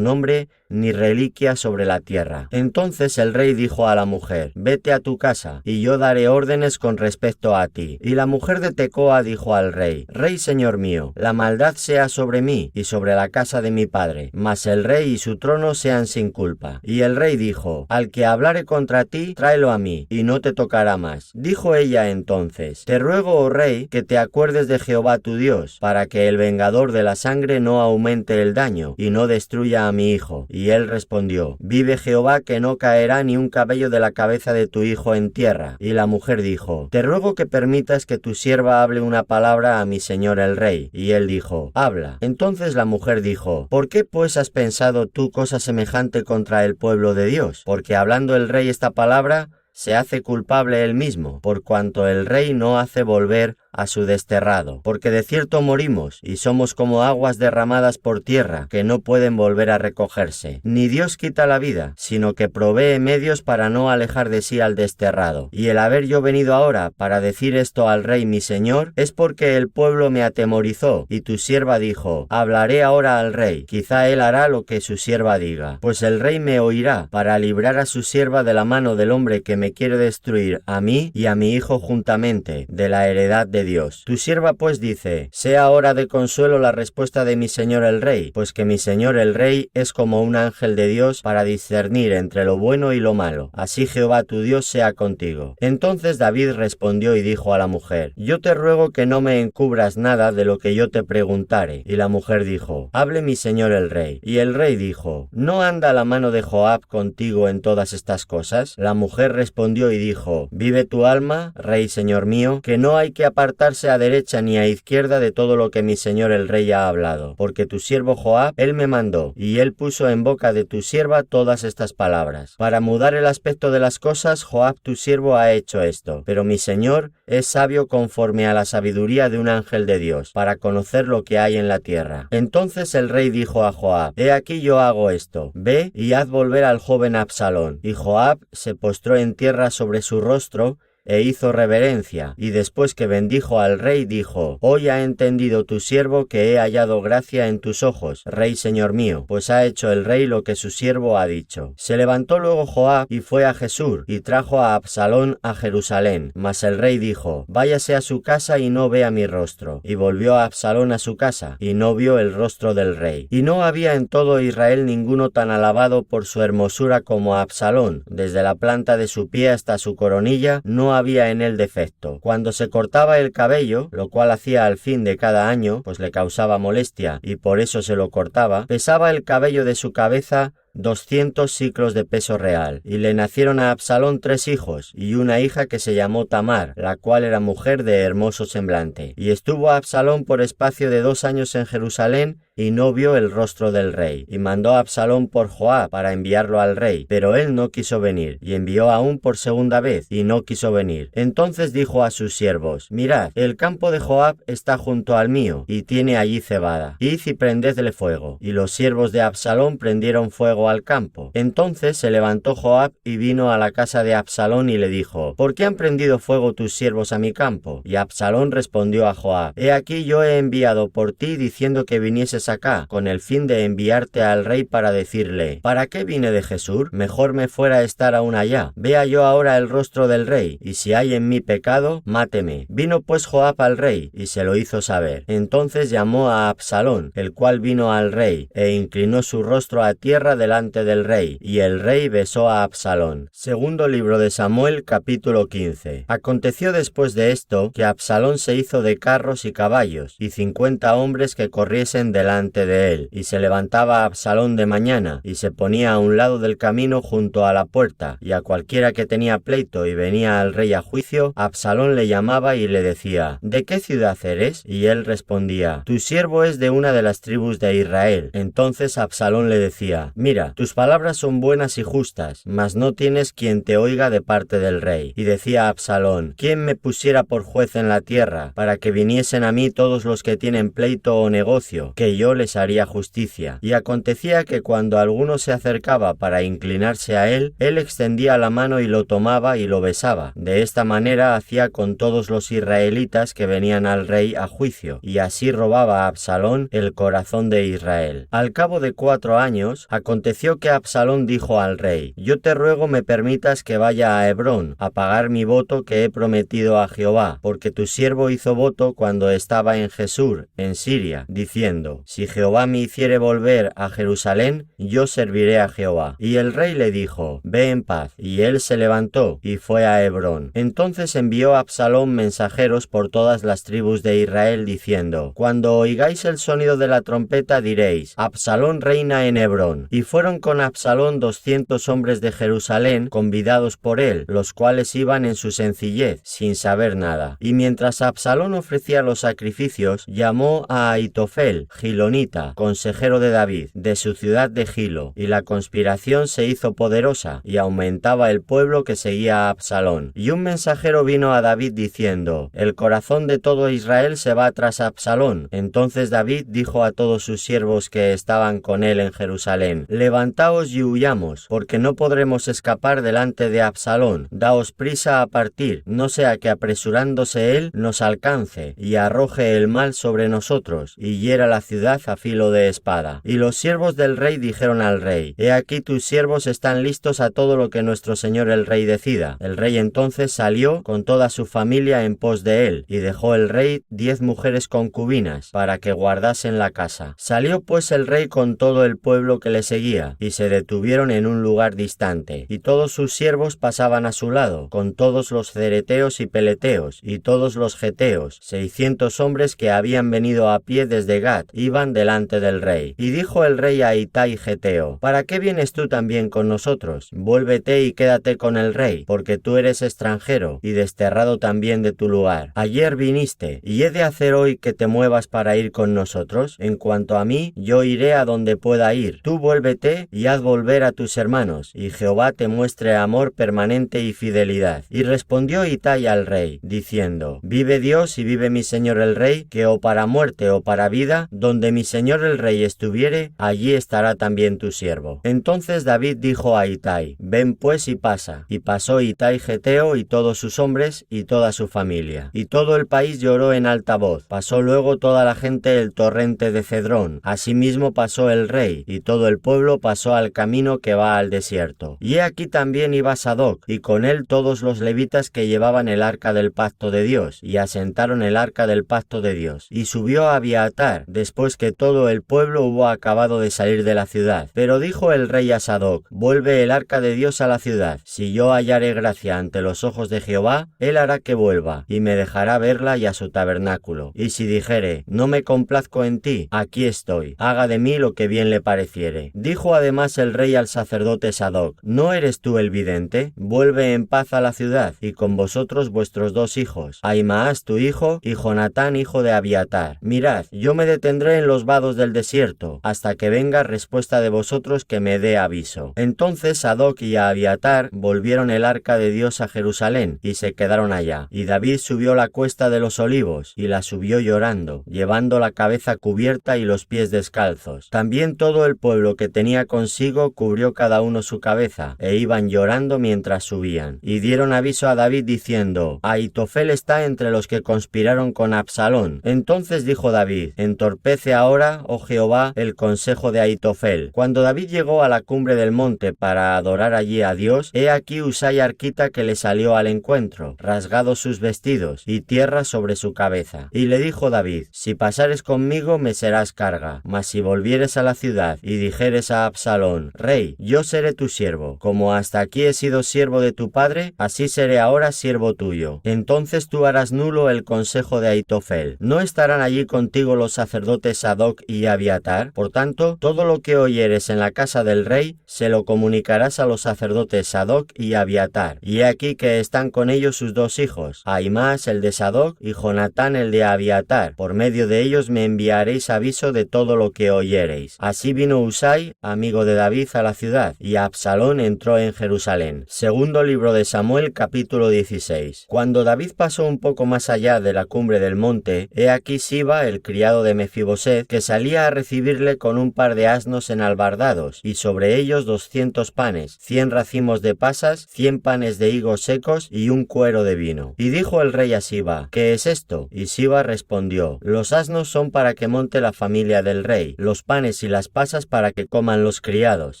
nombre ni reliquia sobre la tierra. Entonces el rey dijo a la mujer: Vete a tu casa, y yo daré órdenes con respecto a ti. Y la mujer de Tecoa dijo al rey: Rey señor mío, la maldad sea sobre mí y sobre la casa de mi padre, mas el rey y su trono sean sin culpa. Y el rey dijo: Al que hablare contra ti, tráelo a mí, y no te tocará más. Dijo ella entonces: Te ruego, oh rey, que te acuerdes de Jehová tu Dios, para que el vengador de la sangre no aumente el daño, y no destruya a mi hijo. Y él respondió: Vive Jehová que no caerá ni un cabello de la cabeza de tu hijo en tierra. Y la mujer dijo: Te ruego que permitas que tu sierva hable una palabra a mi señor el rey. Y él dijo: Habla. Entonces la mujer dijo: ¿Por qué pues has pensado tú cosa semejante contra el pueblo de Dios? Porque hablando el rey esta palabra, se hace culpable él mismo, por cuanto el rey no hace volver a su desterrado, porque de cierto morimos, y somos como aguas derramadas por tierra, que no pueden volver a recogerse. Ni Dios quita la vida, sino que provee medios para no alejar de sí al desterrado. Y el haber yo venido ahora para decir esto al rey mi señor, es porque el pueblo me atemorizó, y tu sierva dijo: Hablaré ahora al rey, quizá él hará lo que su sierva diga. Pues el rey me oirá, para librar a su sierva de la mano del hombre que me quiere destruir a mí y a mi hijo juntamente, de la heredad de Dios. Tu sierva pues dice: Sea ahora de consuelo la respuesta de mi señor el rey, pues que mi señor el rey es como un ángel de Dios para discernir entre lo bueno y lo malo. Así Jehová tu Dios sea contigo. Entonces David respondió y dijo a la mujer: Yo te ruego que no me encubras nada de lo que yo te preguntare. Y la mujer dijo: Hable mi señor el rey. Y el rey dijo: ¿No anda la mano de Joab contigo en todas estas cosas? La mujer respondió y dijo: Vive tu alma, rey señor mío, que no hay que apartarse a derecha ni a izquierda de todo lo que mi señor el rey ha hablado, porque tu siervo Joab, él me mandó, y él puso en boca de tu sierva todas estas palabras. Para mudar el aspecto de las cosas, Joab tu siervo ha hecho esto, pero mi señor es sabio conforme a la sabiduría de un ángel de Dios, para conocer lo que hay en la tierra. Entonces el rey dijo a Joab: He aquí yo hago esto, ve y haz volver al joven Absalón. Y Joab se postró en tierra sobre su rostro, e hizo reverencia, y después que bendijo al rey dijo: Hoy ha entendido tu siervo que he hallado gracia en tus ojos, rey señor mío, pues ha hecho el rey lo que su siervo ha dicho. Se levantó luego Joab y fue a Jesús, y trajo a Absalón a Jerusalén. Mas el rey dijo: Váyase a su casa y no vea mi rostro. Y volvió a Absalón a su casa, y no vio el rostro del rey. Y no había en todo Israel ninguno tan alabado por su hermosura como Absalón. Desde la planta de su pie hasta su coronilla no había en él defecto. Cuando se cortaba el cabello, lo cual hacía al fin de cada año, pues le causaba molestia y por eso se lo cortaba, pesaba el cabello de su cabeza 200 siclos de peso real, y le nacieron a Absalón 3 hijos, y una hija que se llamó Tamar, la cual era mujer de hermoso semblante. Y estuvo Absalón por espacio de 2 años en Jerusalén, y no vio el rostro del rey. Y mandó a Absalón por Joab para enviarlo al rey, pero él no quiso venir, y envió aún por segunda vez, y no quiso venir. Entonces dijo a sus siervos: Mirad, el campo de Joab está junto al mío, y tiene allí cebada. Id y prendedle fuego. Y los siervos de Absalón prendieron fuego al campo. Entonces se levantó Joab y vino a la casa de Absalón y le dijo: ¿Por qué han prendido fuego tus siervos a mi campo? Y Absalón respondió a Joab: He aquí yo he enviado por ti diciendo que vinieses acá, con el fin de enviarte al rey para decirle: ¿Para qué vine de Jesús? Mejor me fuera estar aún allá. Vea yo ahora el rostro del rey, y si hay en mí pecado, máteme. Vino pues Joab al rey, y se lo hizo saber. Entonces llamó a Absalón, el cual vino al rey, e inclinó su rostro a tierra delante del rey, y el rey besó a Absalón. Segundo libro de Samuel, capítulo 15. Aconteció después de esto, que Absalón se hizo de carros y caballos, y 50 hombres que corriesen delante de él, y se levantaba Absalón de mañana, y se ponía a un lado del camino junto a la puerta, y a cualquiera que tenía pleito y venía al rey a juicio, Absalón le llamaba y le decía: ¿De qué ciudad eres? Y él respondía: Tu siervo es de una de las tribus de Israel. Entonces Absalón le decía: Mira, tus palabras son buenas y justas, mas no tienes quien te oiga de parte del rey. Y decía Absalón: ¿Quién me pusiera por juez en la tierra, para que viniesen a mí todos los que tienen pleito o negocio, que yo les haría justicia? Y acontecía que cuando alguno se acercaba para inclinarse a él, él extendía la mano y lo tomaba y lo besaba. De esta manera hacía con todos los israelitas que venían al rey a juicio, y así robaba a Absalón el corazón de Israel. Al cabo de 4 años, aconteció que Absalón dijo al rey: Yo te ruego me permitas que vaya a Hebrón a pagar mi voto que he prometido a Jehová, porque tu siervo hizo voto cuando estaba en Jesús, en Siria, diciendo: Si Jehová me hiciere volver a Jerusalén, yo serviré a Jehová. Y el rey le dijo: Ve en paz. Y él se levantó y fue a Hebrón. Entonces envió Absalón mensajeros por todas las tribus de Israel diciendo: Cuando oigáis el sonido de la trompeta diréis: Absalón reina en Hebrón. Y fueron con Absalón 200 hombres de Jerusalén, convidados por él, los cuales iban en su sencillez, sin saber nada. Y mientras Absalón ofrecía los sacrificios, llamó a Ahitofel, Gilonita, consejero de David, de su ciudad de Gilo, y la conspiración se hizo poderosa, y aumentaba el pueblo que seguía a Absalón. Y un mensajero vino a David diciendo: El corazón de todo Israel se va tras Absalón. Entonces David dijo a todos sus siervos que estaban con él en Jerusalén: Levantaos y huyamos, porque no podremos escapar delante de Absalón. Daos prisa a partir, no sea que apresurándose él nos alcance, y arroje el mal sobre nosotros, y hiera la ciudad a filo de espada. Y los siervos del rey dijeron al rey: He aquí tus siervos están listos a todo lo que nuestro señor el rey decida. El rey entonces salió con toda su familia en pos de él, y dejó el rey 10 mujeres concubinas, para que guardasen la casa. Salió pues el rey con todo el pueblo que le seguía, y se detuvieron en un lugar distante, y todos sus siervos pasaban a su lado, con todos los cereteos y peleteos, y todos los geteos, 600 hombres que habían venido a pie desde Gat, iban delante del rey. Y dijo el rey a Itai geteo: ¿Para qué vienes tú también con nosotros? Vuélvete y quédate con el rey, porque tú eres extranjero, y desterrado también de tu lugar. Ayer viniste, ¿y he de hacer hoy que te muevas para ir con nosotros? En cuanto a mí, yo iré a donde pueda ir. Tú vuélvete vete y haz volver a tus hermanos, y Jehová te muestre amor permanente y fidelidad. Y respondió Itai al rey, diciendo: vive Dios y vive mi señor el rey, que o para muerte o para vida, donde mi señor el rey estuviere, allí estará también tu siervo. Entonces David dijo a Itai: ven pues y pasa. Y pasó Itai Geteo y todos sus hombres y toda su familia. Y todo el país lloró en alta voz. Pasó luego toda la gente el torrente de Cedrón. Asimismo pasó el rey, y todo el pueblo pasó al camino que va al desierto. Y he aquí también iba Sadoc, y con él todos los levitas que llevaban el arca del pacto de Dios, y asentaron el arca del pacto de Dios. Y subió Abiatar, después que todo el pueblo hubo acabado de salir de la ciudad. Pero dijo el rey a Sadoc: vuelve el arca de Dios a la ciudad. Si yo hallare gracia ante los ojos de Jehová, él hará que vuelva, y me dejará verla y a su tabernáculo. Y si dijere: no me complazco en ti, aquí estoy, haga de mí lo que bien le pareciere. Dijo además el rey al sacerdote Sadoc: ¿no eres tú el vidente? Vuelve en paz a la ciudad, y con vosotros vuestros dos hijos, Ahimaas tu hijo, y Jonatán hijo de Abiatar. Mirad, yo me detendré en los vados del desierto, hasta que venga respuesta de vosotros que me dé aviso. Entonces Sadoc y Abiatar volvieron el arca de Dios a Jerusalén, y se quedaron allá. Y David subió la cuesta de los olivos, y la subió llorando, llevando la cabeza cubierta y los pies descalzos. También todo el pueblo que tenía consigo cubrió cada uno su cabeza, e iban llorando mientras subían. Y dieron aviso a David diciendo: Ahitofel está entre los que conspiraron con Absalón. Entonces dijo David: entorpece ahora, oh Jehová, el consejo de Ahitofel. Cuando David llegó a la cumbre del monte para adorar allí a Dios, he aquí Husai arquita que le salió al encuentro, rasgados sus vestidos, y tierra sobre su cabeza. Y le dijo David: si pasares conmigo me serás carga, mas si volvieres a la ciudad y dijeres a Absalón: rey, yo seré tu siervo, como hasta aquí he sido siervo de tu padre, así seré ahora siervo tuyo. Entonces tú harás nulo el consejo de Ahitofel. ¿No estarán allí contigo los sacerdotes Sadoc y Abiatar? Por tanto, todo lo que oyeres en la casa del rey, se lo comunicarás a los sacerdotes Sadoc y Abiatar. Y he aquí que están con ellos sus dos hijos, Ahimaas el de Sadoc y Jonatán el de Abiatar. Por medio de ellos me enviaréis aviso de todo lo que oyereis. Así vino Husai, amigo de David, a la ciudad, y Absalón entró en Jerusalén. Segundo libro de Samuel, capítulo 16. Cuando David pasó un poco más allá de la cumbre del monte, he aquí Siba, el criado de Mefiboset, que salía a recibirle con un par de asnos enalbardados, y sobre ellos 200 panes, 100 racimos de pasas, 100 panes de higos secos y un cuero de vino. Y dijo el rey a Siba: ¿qué es esto? Y Siba respondió: los asnos son para que monte la familia del rey, los panes y las pasas para que coman los criados,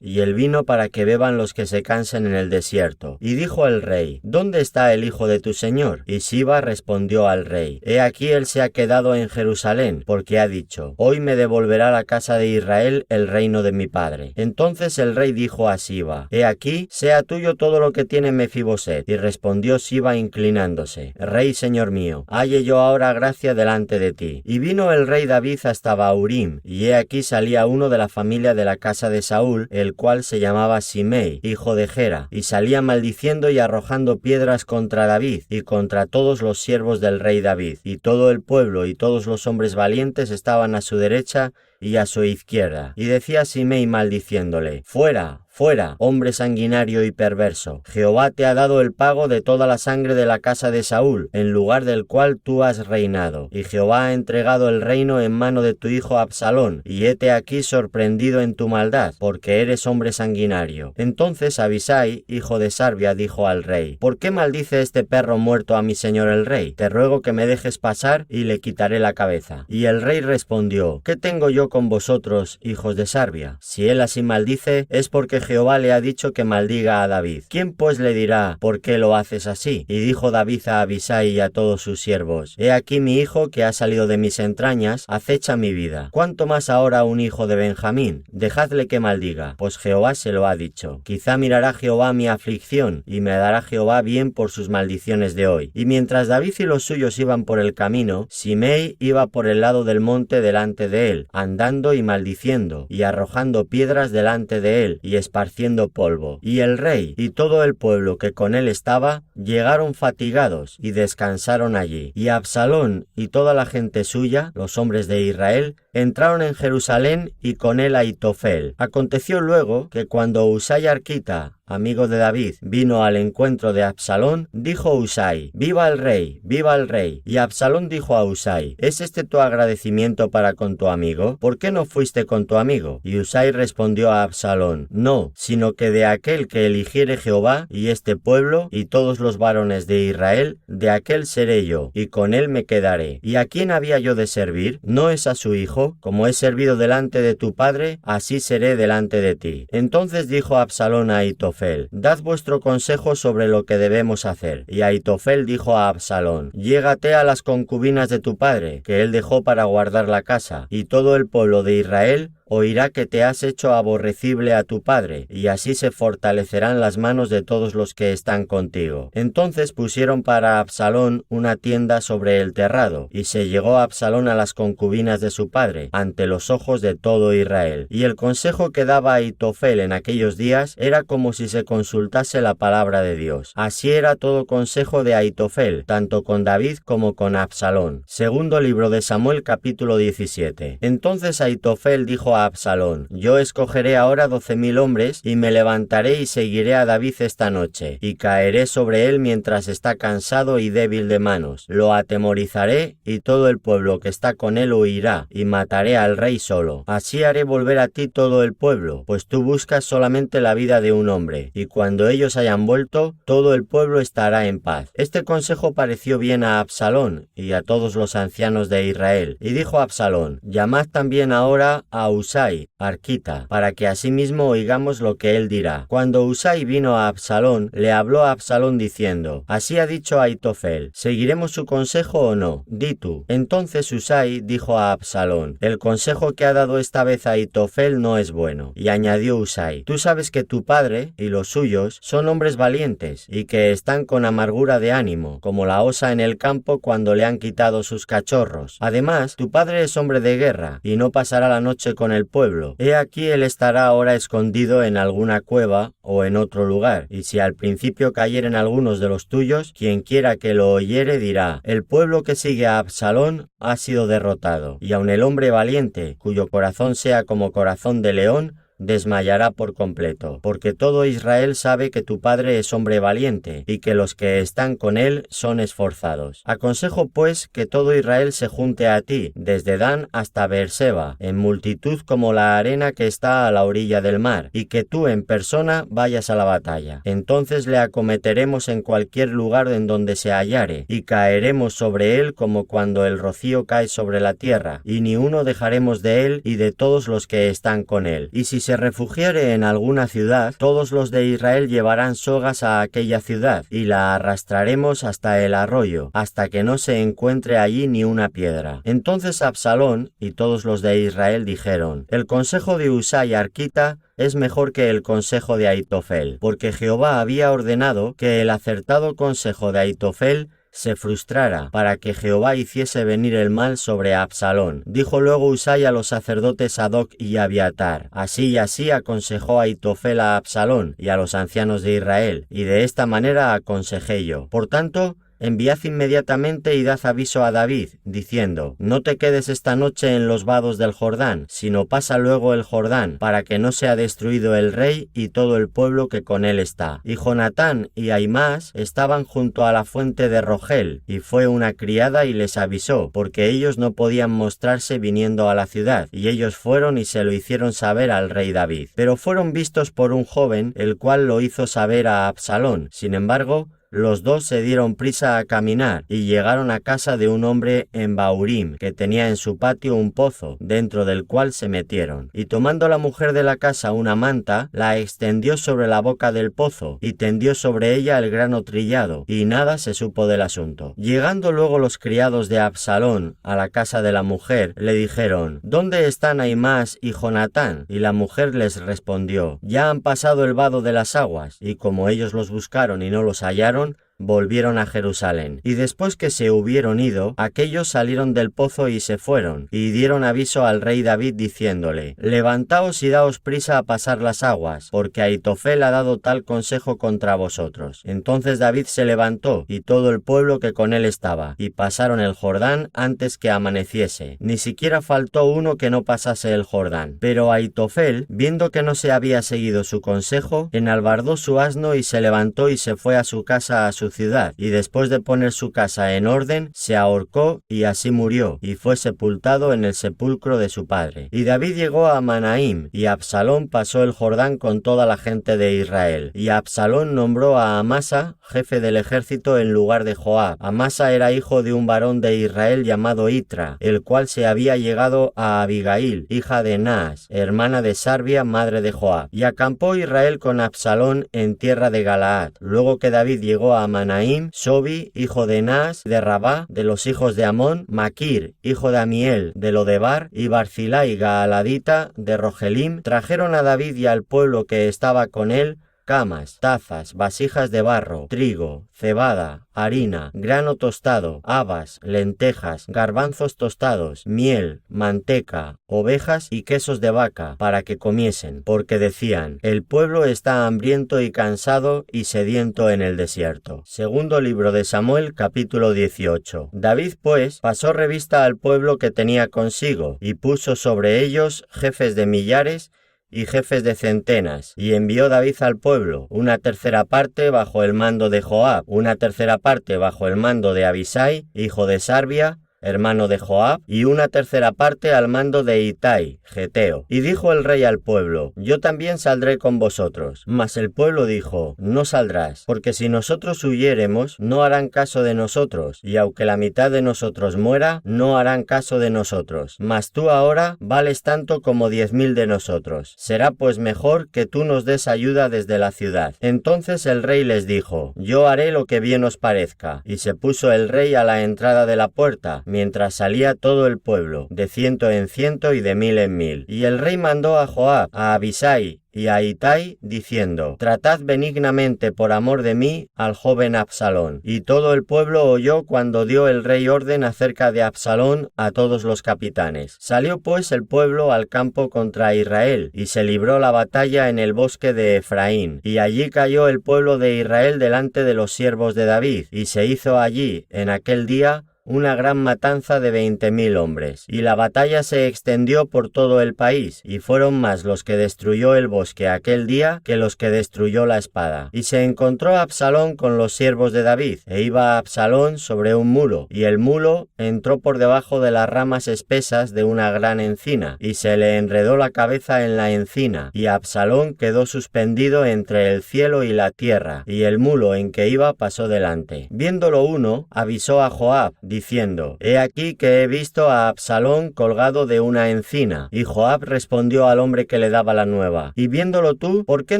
y el vino para que beban los que se cansen en el desierto. Y dijo el rey: ¿dónde está el hijo de tu señor? Y Siba respondió al rey: he aquí él se ha quedado en Jerusalén, porque ha dicho: hoy me devolverá la casa de Israel el reino de mi padre. Entonces el rey dijo a Siba: he aquí, sea tuyo todo lo que tiene Mefiboset. Y respondió Siba inclinándose: rey señor mío, halle yo ahora gracia delante de ti. Y vino el rey David hasta Bahurim, y he aquí salía uno de la familia de la casa de Saúl, el cual se llamaba Simei, hijo de Gera, y salía maldiciendo y arrojando piedras contra David y contra todos los siervos del rey David. Y todo el pueblo y todos los hombres valientes estaban a su derecha y a su izquierda. Y decía Simei maldiciéndole: fuera, fuera, hombre sanguinario y perverso. Jehová te ha dado el pago de toda la sangre de la casa de Saúl, en lugar del cual tú has reinado. Y Jehová ha entregado el reino en mano de tu hijo Absalón, y hete aquí sorprendido en tu maldad, porque eres hombre sanguinario. Entonces Abisai, hijo de Sarbia, dijo al rey: ¿por qué maldice este perro muerto a mi señor el rey? Te ruego que me dejes pasar y le quitaré la cabeza. Y el rey respondió: ¿qué tengo yo con vosotros, hijos de Sarbia? Si él así maldice, es porque Jehová le ha dicho que maldiga a David. ¿Quién pues le dirá: ¿por qué lo haces así? Y dijo David a Abisai y a todos sus siervos: he aquí mi hijo que ha salido de mis entrañas, acecha mi vida. ¿Cuánto más ahora un hijo de Benjamín? Dejadle que maldiga, pues Jehová se lo ha dicho. Quizá mirará Jehová mi aflicción, y me dará Jehová bien por sus maldiciones de hoy. Y mientras David y los suyos iban por el camino, Simei iba por el lado del monte delante de él, andando andando y maldiciendo, y arrojando piedras delante de él, y esparciendo polvo. Y el rey y todo el pueblo que con él estaba llegaron fatigados y descansaron allí. Y Absalón y toda la gente suya, los hombres de Israel, entraron en Jerusalén y con él Ahitofel. Aconteció luego que cuando Husai Arquita, amigo de David, vino al encuentro de Absalón, dijo Husai: «¡Viva el rey! ¡Viva el rey!». Y Absalón dijo a Husai: «¿Es este tu agradecimiento para con tu amigo? ¿Por qué no fuiste con tu amigo?». Y Husai respondió a Absalón: «No, sino que de aquel que eligiere Jehová y este pueblo y todos los varones de Israel, de aquel seré yo, y con él me quedaré. ¿Y a quién había yo de servir? ¿No es a su hijo? Como he servido delante de tu padre, así seré delante de ti». Entonces dijo Absalón a Ahitofel: «Dad vuestro consejo sobre lo que debemos hacer». Y Ahitofel dijo a Absalón: «Llégate a las concubinas de tu padre, que él dejó para guardar la casa, y todo el pueblo de Israel oirá que te has hecho aborrecible a tu padre, y así se fortalecerán las manos de todos los que están contigo». Entonces pusieron para Absalón una tienda sobre el terrado, y se llegó Absalón a las concubinas de su padre, ante los ojos de todo Israel. Y el consejo que daba Ahitofel en aquellos días era como si se consultase la palabra de Dios. Así era todo consejo de Ahitofel, tanto con David como con Absalón. Segundo libro de Samuel, capítulo 17. Entonces Ahitofel dijo a Absalón: «Yo escogeré ahora 12,000 hombres, y me levantaré y seguiré a David esta noche, y caeré sobre él mientras está cansado y débil de manos. Lo atemorizaré, y todo el pueblo que está con él huirá, y mataré al rey solo. Así haré volver a ti todo el pueblo, pues tú buscas solamente la vida de un hombre, y cuando ellos hayan vuelto, todo el pueblo estará en paz». Este consejo pareció bien a Absalón y a todos los ancianos de Israel, y dijo Absalón: «Llamad también ahora a Husai Arquita, para que asimismo oigamos lo que él dirá». Cuando Husai vino a Absalón, le habló a Absalón diciendo: «Así ha dicho Ahitofel, ¿seguiremos su consejo o no? Di tú». Entonces Husai dijo a Absalón: «El consejo que ha dado esta vez Ahitofel no es bueno». Y añadió Husai: «Tú sabes que tu padre y los suyos son hombres valientes, y que están con amargura de ánimo, como la osa en el campo cuando le han quitado sus cachorros. Además, tu padre es hombre de guerra, y no pasará la noche con el pueblo. He aquí él estará ahora escondido en alguna cueva o en otro lugar, y si al principio cayeren algunos de los tuyos, quien quiera que lo oyere dirá: el pueblo que sigue a Absalón ha sido derrotado, y aun el hombre valiente, cuyo corazón sea como corazón de león, desmayará por completo, porque todo Israel sabe que tu padre es hombre valiente, y que los que están con él son esforzados. Aconsejo pues que todo Israel se junte a ti, desde Dan hasta Beerseba, en multitud como la arena que está a la orilla del mar, y que tú en persona vayas a la batalla. Entonces le acometeremos en cualquier lugar en donde se hallare, y caeremos sobre él como cuando el rocío cae sobre la tierra, y ni uno dejaremos de él y de todos los que están con él. Y si se refugiare en alguna ciudad, todos los de Israel llevarán sogas a aquella ciudad, y la arrastraremos hasta el arroyo, hasta que no se encuentre allí ni una piedra». Entonces Absalón y todos los de Israel dijeron: «El consejo de Husai Arquita es mejor que el consejo de Ahitofel, porque Jehová había ordenado que el acertado consejo de Ahitofel se frustrara, para que Jehová hiciese venir el mal sobre Absalón». Dijo luego Husai a los sacerdotes Sadoc y Abiatar: «Así y así aconsejó Ahitofel a Absalón y a los ancianos de Israel, y de esta manera aconsejé yo. Por tanto, enviad inmediatamente y dad aviso a David, diciendo: no te quedes esta noche en los vados del Jordán, sino pasa luego el Jordán, para que no sea destruido el rey y todo el pueblo que con él está». Y Jonatán y Ahimaas estaban junto a la fuente de Rogel, y fue una criada y les avisó, porque ellos no podían mostrarse viniendo a la ciudad, y ellos fueron y se lo hicieron saber al rey David. Pero fueron vistos por un joven, el cual lo hizo saber a Absalón. Sin embargo, los dos se dieron prisa a caminar y llegaron a casa de un hombre en Bahurim, que tenía en su patio un pozo, dentro del cual se metieron. Y tomando la mujer de la casa una manta, la extendió sobre la boca del pozo, y tendió sobre ella el grano trillado, y nada se supo del asunto. Llegando luego los criados de Absalón a la casa de la mujer, le dijeron: ¿dónde están Ahimaas y Jonatán? Y la mujer les respondió: ya han pasado el vado de las aguas. Y como ellos los buscaron y no los hallaron, volvieron a Jerusalén. Y después que se hubieron ido, aquellos salieron del pozo y se fueron, y dieron aviso al rey David diciéndole: levantaos y daos prisa a pasar las aguas, porque Ahitofel ha dado tal consejo contra vosotros. Entonces David se levantó, y todo el pueblo que con él estaba, y pasaron el Jordán antes que amaneciese. Ni siquiera faltó uno que no pasase el Jordán. Pero Ahitofel, viendo que no se había seguido su consejo, enalbardó su asno y se levantó y se fue a su casa, a su ciudad, y después de poner su casa en orden, se ahorcó y así murió, y fue sepultado en el sepulcro de su padre. Y David llegó a Manaim, y Absalón pasó el Jordán con toda la gente de Israel. Y Absalón nombró a Amasa jefe del ejército en lugar de Joab. Amasa era hijo de un varón de Israel llamado Itra, el cual se había llegado a Abigail, hija de Naas, hermana de Sarbia, madre de Joab. Y acampó Israel con Absalón en tierra de Galaad. Luego que David llegó a Manaim, Sobi, hijo de Naas, de Rabá, de los hijos de Amón, Maquir, hijo de Amiel, de Lodebar, y Barzilai Gaaladita, de Rogelim, trajeron a David y al pueblo que estaba con él camas, tazas, vasijas de barro, trigo, cebada, harina, grano tostado, habas, lentejas, garbanzos tostados, miel, manteca, ovejas y quesos de vaca, para que comiesen, porque decían: el pueblo está hambriento y cansado y sediento en el desierto. Segundo libro de Samuel, capítulo 18. David, pues, pasó revista al pueblo que tenía consigo, y puso sobre ellos jefes de millares y jefes de centenas, y envió David al pueblo, una tercera parte bajo el mando de Joab, una tercera parte bajo el mando de Abisai, hijo de Sarbia, hermano de Joab, y una tercera parte al mando de Itai, geteo. Y dijo el rey al pueblo: yo también saldré con vosotros. Mas el pueblo dijo: no saldrás, porque si nosotros huyéremos, no harán caso de nosotros, y aunque la mitad de nosotros muera, no harán caso de nosotros. Mas tú ahora vales tanto como 10,000 de nosotros. Será pues mejor que tú nos des ayuda desde la ciudad. Entonces el rey les dijo: yo haré lo que bien os parezca. Y se puso el rey a la entrada de la puerta, mientras salía todo el pueblo, de 100 en 100 y de 1000 en 1000. Y el rey mandó a Joab, a Abisai y a Itai, diciendo: tratad benignamente por amor de mí al joven Absalón. Y todo el pueblo oyó cuando dio el rey orden acerca de Absalón a todos los capitanes. Salió pues el pueblo al campo contra Israel, y se libró la batalla en el bosque de Efraín. Y allí cayó el pueblo de Israel delante de los siervos de David, y se hizo allí, en aquel día, una gran matanza de 20,000 hombres. Y la batalla se extendió por todo el país, y fueron más los que destruyó el bosque aquel día que los que destruyó la espada. Y se encontró Absalón con los siervos de David, e iba Absalón sobre un mulo, y el mulo entró por debajo de las ramas espesas de una gran encina, y se le enredó la cabeza en la encina, y Absalón quedó suspendido entre el cielo y la tierra, y el mulo en que iba pasó delante. Viéndolo uno, avisó a Joab, diciendo: he aquí que he visto a Absalón colgado de una encina. Y Joab respondió al hombre que le daba la nueva: y viéndolo tú, ¿por qué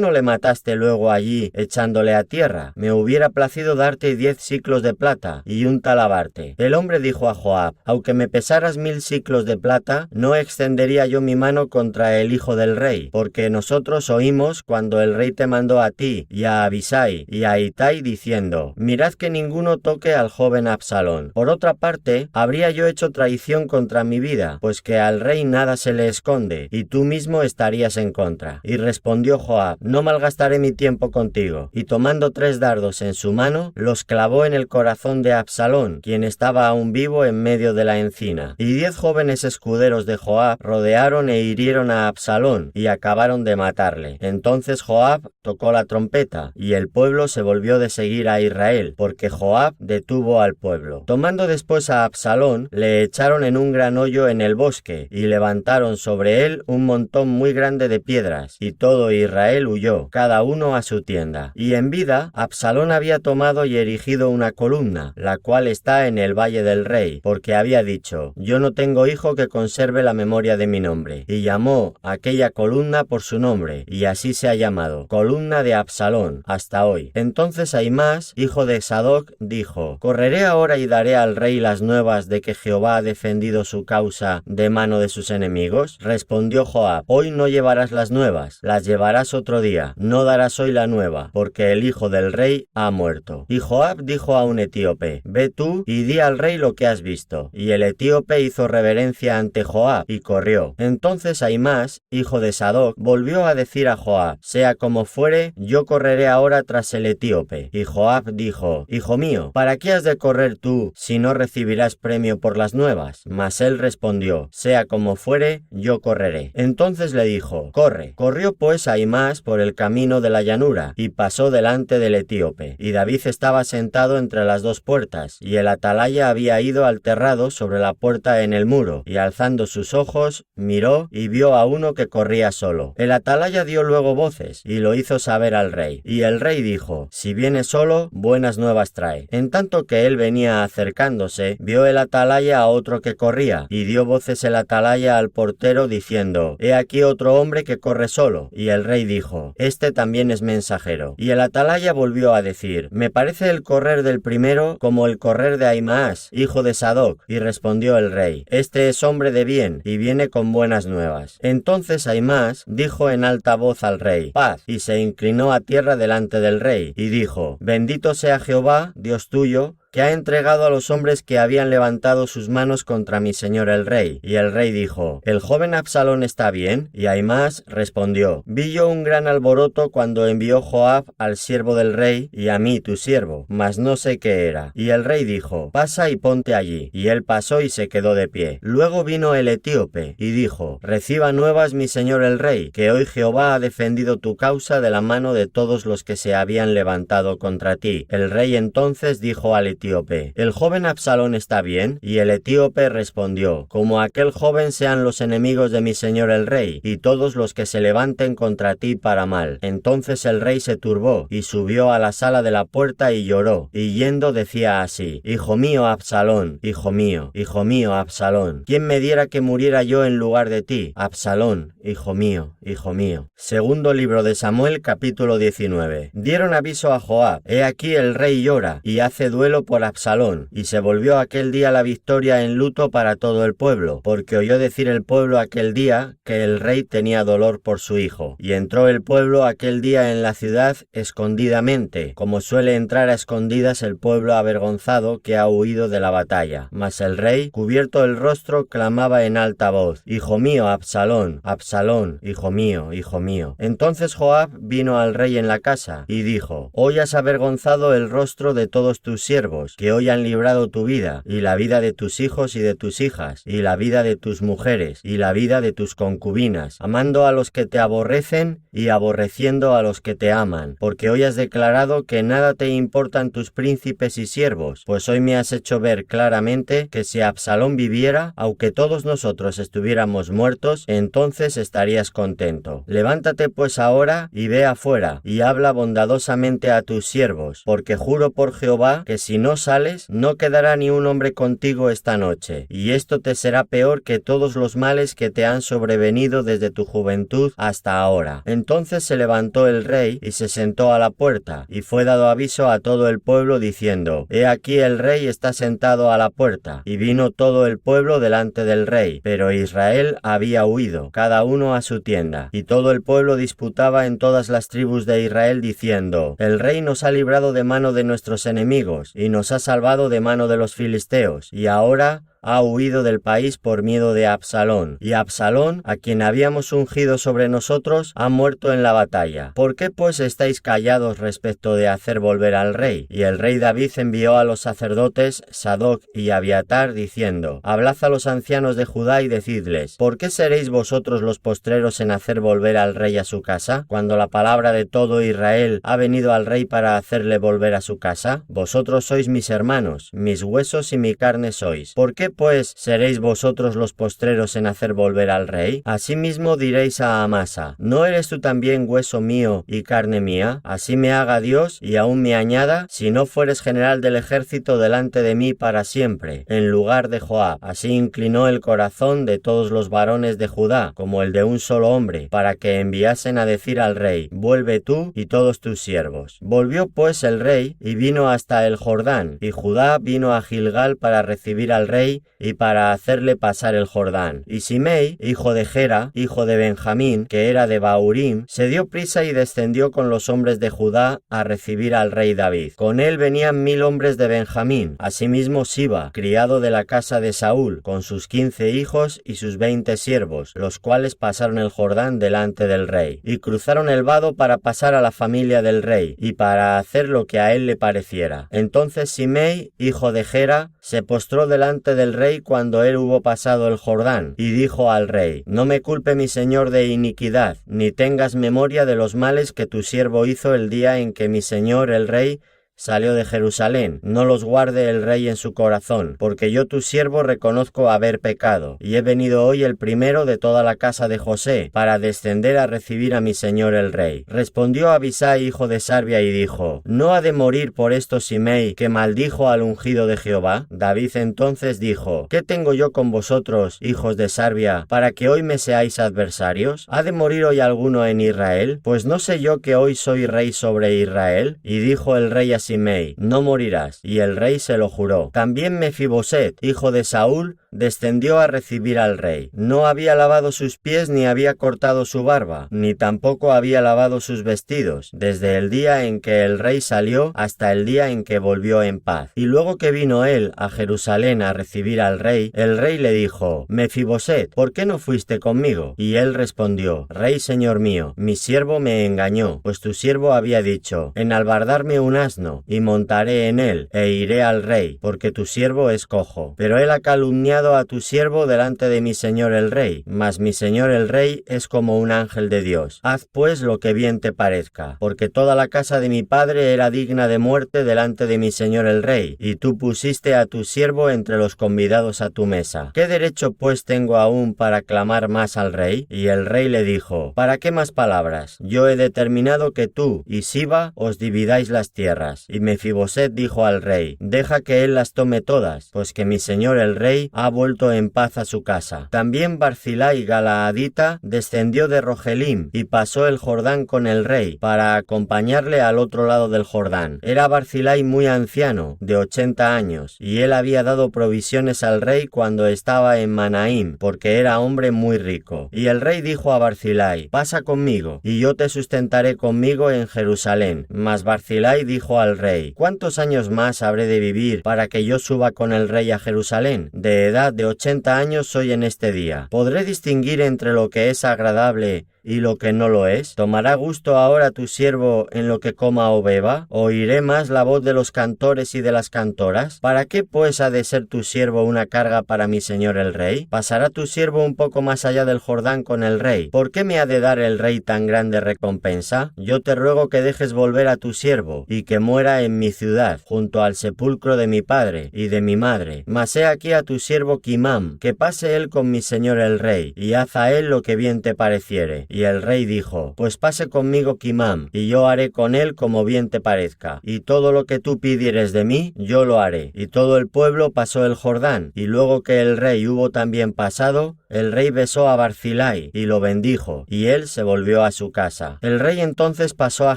no le mataste luego allí echándole a tierra? Me hubiera placido darte 10 siclos de plata y un talabarte. El hombre dijo a Joab: aunque me pesaras 1000 siclos de plata, no extendería yo mi mano contra el hijo del rey, porque nosotros oímos cuando el rey te mandó a ti y a Abisai y a Itai diciendo: mirad que ninguno toque al joven Absalón. Por otra parte, habría yo hecho traición contra mi vida, pues que al rey nada se le esconde, y tú mismo estarías en contra. Y respondió Joab: no malgastaré mi tiempo contigo. Y tomando 3 dardos en su mano, los clavó en el corazón de Absalón, quien estaba aún vivo en medio de la encina. Y 10 jóvenes escuderos de Joab rodearon e hirieron a Absalón, y acabaron de matarle. Entonces Joab tocó la trompeta, y el pueblo se volvió de seguir a Israel, porque Joab detuvo al pueblo. Tomando después a Absalón, le echaron en un gran hoyo en el bosque, y levantaron sobre él un montón muy grande de piedras, y todo Israel huyó, cada uno a su tienda. Y en vida, Absalón había tomado y erigido una columna, la cual está en el valle del rey, porque había dicho: yo no tengo hijo que conserve la memoria de mi nombre. Y llamó aquella columna por su nombre, y así se ha llamado, columna de Absalón, hasta hoy. Entonces Ahimás, hijo de Sadoc, dijo: correré ahora y daré al rey las nuevas de que Jehová ha defendido su causa de mano de sus enemigos? Respondió Joab: hoy no llevarás las nuevas, las llevarás otro día, no darás hoy la nueva, porque el hijo del rey ha muerto. Y Joab dijo a un etíope: ve tú y di al rey lo que has visto. Y el etíope hizo reverencia ante Joab y corrió. Entonces Ahimás, hijo de Sadoc, volvió a decir a Joab: sea como fuere, yo correré ahora tras el etíope. Y Joab dijo: hijo mío, ¿para qué has de correr tú si no recibirás premio por las nuevas? Mas él respondió: sea como fuere, yo correré. Entonces le dijo: corre. Corrió pues Ahimás por el camino de la llanura y pasó delante del etíope. Y David estaba sentado entre las dos puertas, y el atalaya había ido al terrado sobre la puerta en el muro, y alzando sus ojos, miró y vio a uno que corría solo. El atalaya dio luego voces y lo hizo saber al rey. Y el rey dijo: si viene solo, buenas nuevas trae. En tanto que él venía acercándose, vio el atalaya a otro que corría, y dio voces el atalaya al portero diciendo: he aquí otro hombre que corre solo. Y el rey dijo: este también es mensajero. Y el atalaya volvió a decir: me parece el correr del primero como el correr de Ahimás, hijo de Sadoc. Y respondió el rey: este es hombre de bien, y viene con buenas nuevas. Entonces Ahimás dijo en alta voz al rey: paz. Y se inclinó a tierra delante del rey, y dijo: bendito sea Jehová, Dios tuyo, que ha entregado a los hombres que habían levantado sus manos contra mi señor el rey. Y el rey dijo: ¿el joven Absalón está bien? Y Ahimás respondió: vi yo un gran alboroto cuando envió Joab al siervo del rey y a mí tu siervo, mas no sé qué era. Y el rey dijo: pasa y ponte allí. Y él pasó y se quedó de pie. Luego vino el etíope y dijo: reciba nuevas mi señor el rey, que hoy Jehová ha defendido tu causa de la mano de todos los que se habían levantado contra ti. El rey entonces dijo al etíope: ¿el joven Absalón está bien? Y el etíope respondió: como aquel joven sean los enemigos de mi señor el rey, y todos los que se levanten contra ti para mal. Entonces el rey se turbó, y subió a la sala de la puerta y lloró, y yendo decía así: hijo mío Absalón, hijo mío Absalón, ¿quién me diera que muriera yo en lugar de ti? Absalón, hijo mío, hijo mío. Segundo libro de Samuel, capítulo 19. Dieron aviso a Joab: he aquí el rey llora, y hace duelo por Absalón. Y se volvió aquel día la victoria en luto para todo el pueblo, porque oyó decir el pueblo aquel día que el rey tenía dolor por su hijo. Y entró el pueblo aquel día en la ciudad escondidamente, como suele entrar a escondidas el pueblo avergonzado que ha huido de la batalla. Mas el rey, cubierto el rostro, clamaba en alta voz: hijo mío Absalón, Absalón, hijo mío, hijo mío. Entonces Joab vino al rey en la casa y dijo: hoy has avergonzado el rostro de todos tus siervos, que hoy han librado tu vida, y la vida de tus hijos y de tus hijas, y la vida de tus mujeres, y la vida de tus concubinas, amando a los que te aborrecen y aborreciendo a los que te aman, porque hoy has declarado que nada te importan tus príncipes y siervos, pues hoy me has hecho ver claramente que si Absalón viviera, aunque todos nosotros estuviéramos muertos, entonces estarías contento. Levántate pues ahora y ve afuera, y habla bondadosamente a tus siervos, porque juro por Jehová que si no sales, no quedará ni un hombre contigo esta noche, y esto te será peor que todos los males que te han sobrevenido desde tu juventud hasta ahora. Entonces se levantó el rey y se sentó a la puerta, y fue dado aviso a todo el pueblo diciendo: he aquí el rey está sentado a la puerta. Y vino todo el pueblo delante del rey, pero Israel había huido, cada uno a su tienda. Y todo el pueblo disputaba en todas las tribus de Israel diciendo: el rey nos ha librado de mano de nuestros enemigos, y nos ha salvado de mano de los filisteos, y ahora ha huido del país por miedo de Absalón. Y Absalón, a quien habíamos ungido sobre nosotros, ha muerto en la batalla. ¿Por qué pues estáis callados respecto de hacer volver al rey? Y el rey David envió a los sacerdotes Sadoc y Abiatar diciendo: hablad a los ancianos de Judá y decidles: ¿por qué seréis vosotros los postreros en hacer volver al rey a su casa, cuando la palabra de todo Israel ha venido al rey para hacerle volver a su casa? Vosotros sois mis hermanos, mis huesos y mi carne sois. ¿Por qué qué, pues, seréis vosotros los postreros en hacer volver al rey? Asimismo diréis a Amasa: ¿no eres tú también hueso mío y carne mía? Así me haga Dios y aún me añada, si no fueres general del ejército delante de mí para siempre, en lugar de Joab. Así inclinó el corazón de todos los varones de Judá, como el de un solo hombre, para que enviasen a decir al rey: vuelve tú y todos tus siervos. Volvió pues el rey y vino hasta el Jordán, y Judá vino a Gilgal para recibir al rey y para hacerle pasar el Jordán. Y Simei, hijo de Gera, hijo de Benjamín, que era de Bahurim, se dio prisa y descendió con los hombres de Judá a recibir al rey David. Con él venían 1000 hombres de Benjamín, asimismo Siba, criado de la casa de Saúl, con sus 15 hijos y sus 20 siervos, los cuales pasaron el Jordán delante del rey, y cruzaron el vado para pasar a la familia del rey, y para hacer lo que a él le pareciera. Entonces Simei, hijo de Gera, se postró delante del rey cuando él hubo pasado el Jordán, y dijo al rey: no me culpe mi señor de iniquidad, ni tengas memoria de los males que tu siervo hizo el día en que mi señor el rey salió de Jerusalén. No los guarde el rey en su corazón, porque yo tu siervo reconozco haber pecado, y he venido hoy el primero de toda la casa de José, para descender a recibir a mi señor el rey. Respondió Abisai, hijo de Sarbia, y dijo: ¿no ha de morir por esto Simei, que maldijo al ungido de Jehová? David entonces dijo: ¿qué tengo yo con vosotros, hijos de Sarbia, para que hoy me seáis adversarios? ¿Ha de morir hoy alguno en Israel? Pues no sé yo que hoy soy rey sobre Israel. Y dijo el rey a Simei: no morirás. Y el rey se lo juró. También Mefiboset, hijo de Saúl, descendió a recibir al rey. No había lavado sus pies ni había cortado su barba, ni tampoco había lavado sus vestidos, desde el día en que el rey salió hasta el día en que volvió en paz. Y luego que vino él a Jerusalén a recibir al rey, el rey le dijo: Mefiboset, ¿por qué no fuiste conmigo? Y él respondió: Rey señor mío, mi siervo me engañó, pues tu siervo había dicho: enalbardarme un asno, y montaré en él, e iré al rey, porque tu siervo es cojo. Pero él ha calumniado a tu siervo delante de mi señor el rey, mas mi señor el rey es como un ángel de Dios. Haz pues lo que bien te parezca, porque toda la casa de mi padre era digna de muerte delante de mi señor el rey, y tú pusiste a tu siervo entre los convidados a tu mesa. ¿Qué derecho pues tengo aún para clamar más al rey? Y el rey le dijo: ¿para qué más palabras? Yo he determinado que tú y Siba os dividáis las tierras. Y Mefiboset dijo al rey: deja que él las tome todas, pues que mi señor el rey ha vuelto en paz a su casa. También Barzilai Galaadita descendió de Rogelim y pasó el Jordán con el rey, para acompañarle al otro lado del Jordán. Era Barzilai muy anciano, de 80 años, y él había dado provisiones al rey cuando estaba en Manaim, porque era hombre muy rico. Y el rey dijo a Barzilai: pasa conmigo, y yo te sustentaré conmigo en Jerusalén. Mas Barzilai dijo al rey: ¿cuántos años más habré de vivir para que yo suba con el rey a Jerusalén? De edad de 80 años soy en este día. ¿Podré distinguir entre lo que es agradable y lo que no lo es? ¿Tomará gusto ahora tu siervo en lo que coma o beba? ¿Oiré más la voz de los cantores y de las cantoras? ¿Para qué pues ha de ser tu siervo una carga para mi señor el rey? ¿Pasará tu siervo un poco más allá del Jordán con el rey? ¿Por qué me ha de dar el rey tan grande recompensa? Yo te ruego que dejes volver a tu siervo, y que muera en mi ciudad, junto al sepulcro de mi padre y de mi madre. Mas he aquí a tu siervo Kimam, que pase él con mi señor el rey, y haz a él lo que bien te pareciere. Y el rey dijo: pues pase conmigo Kimam, y yo haré con él como bien te parezca, y todo lo que tú pidieres de mí, yo lo haré. Y todo el pueblo pasó el Jordán, y luego que el rey hubo también pasado, el rey besó a Barzilai, y lo bendijo, y él se volvió a su casa. El rey entonces pasó a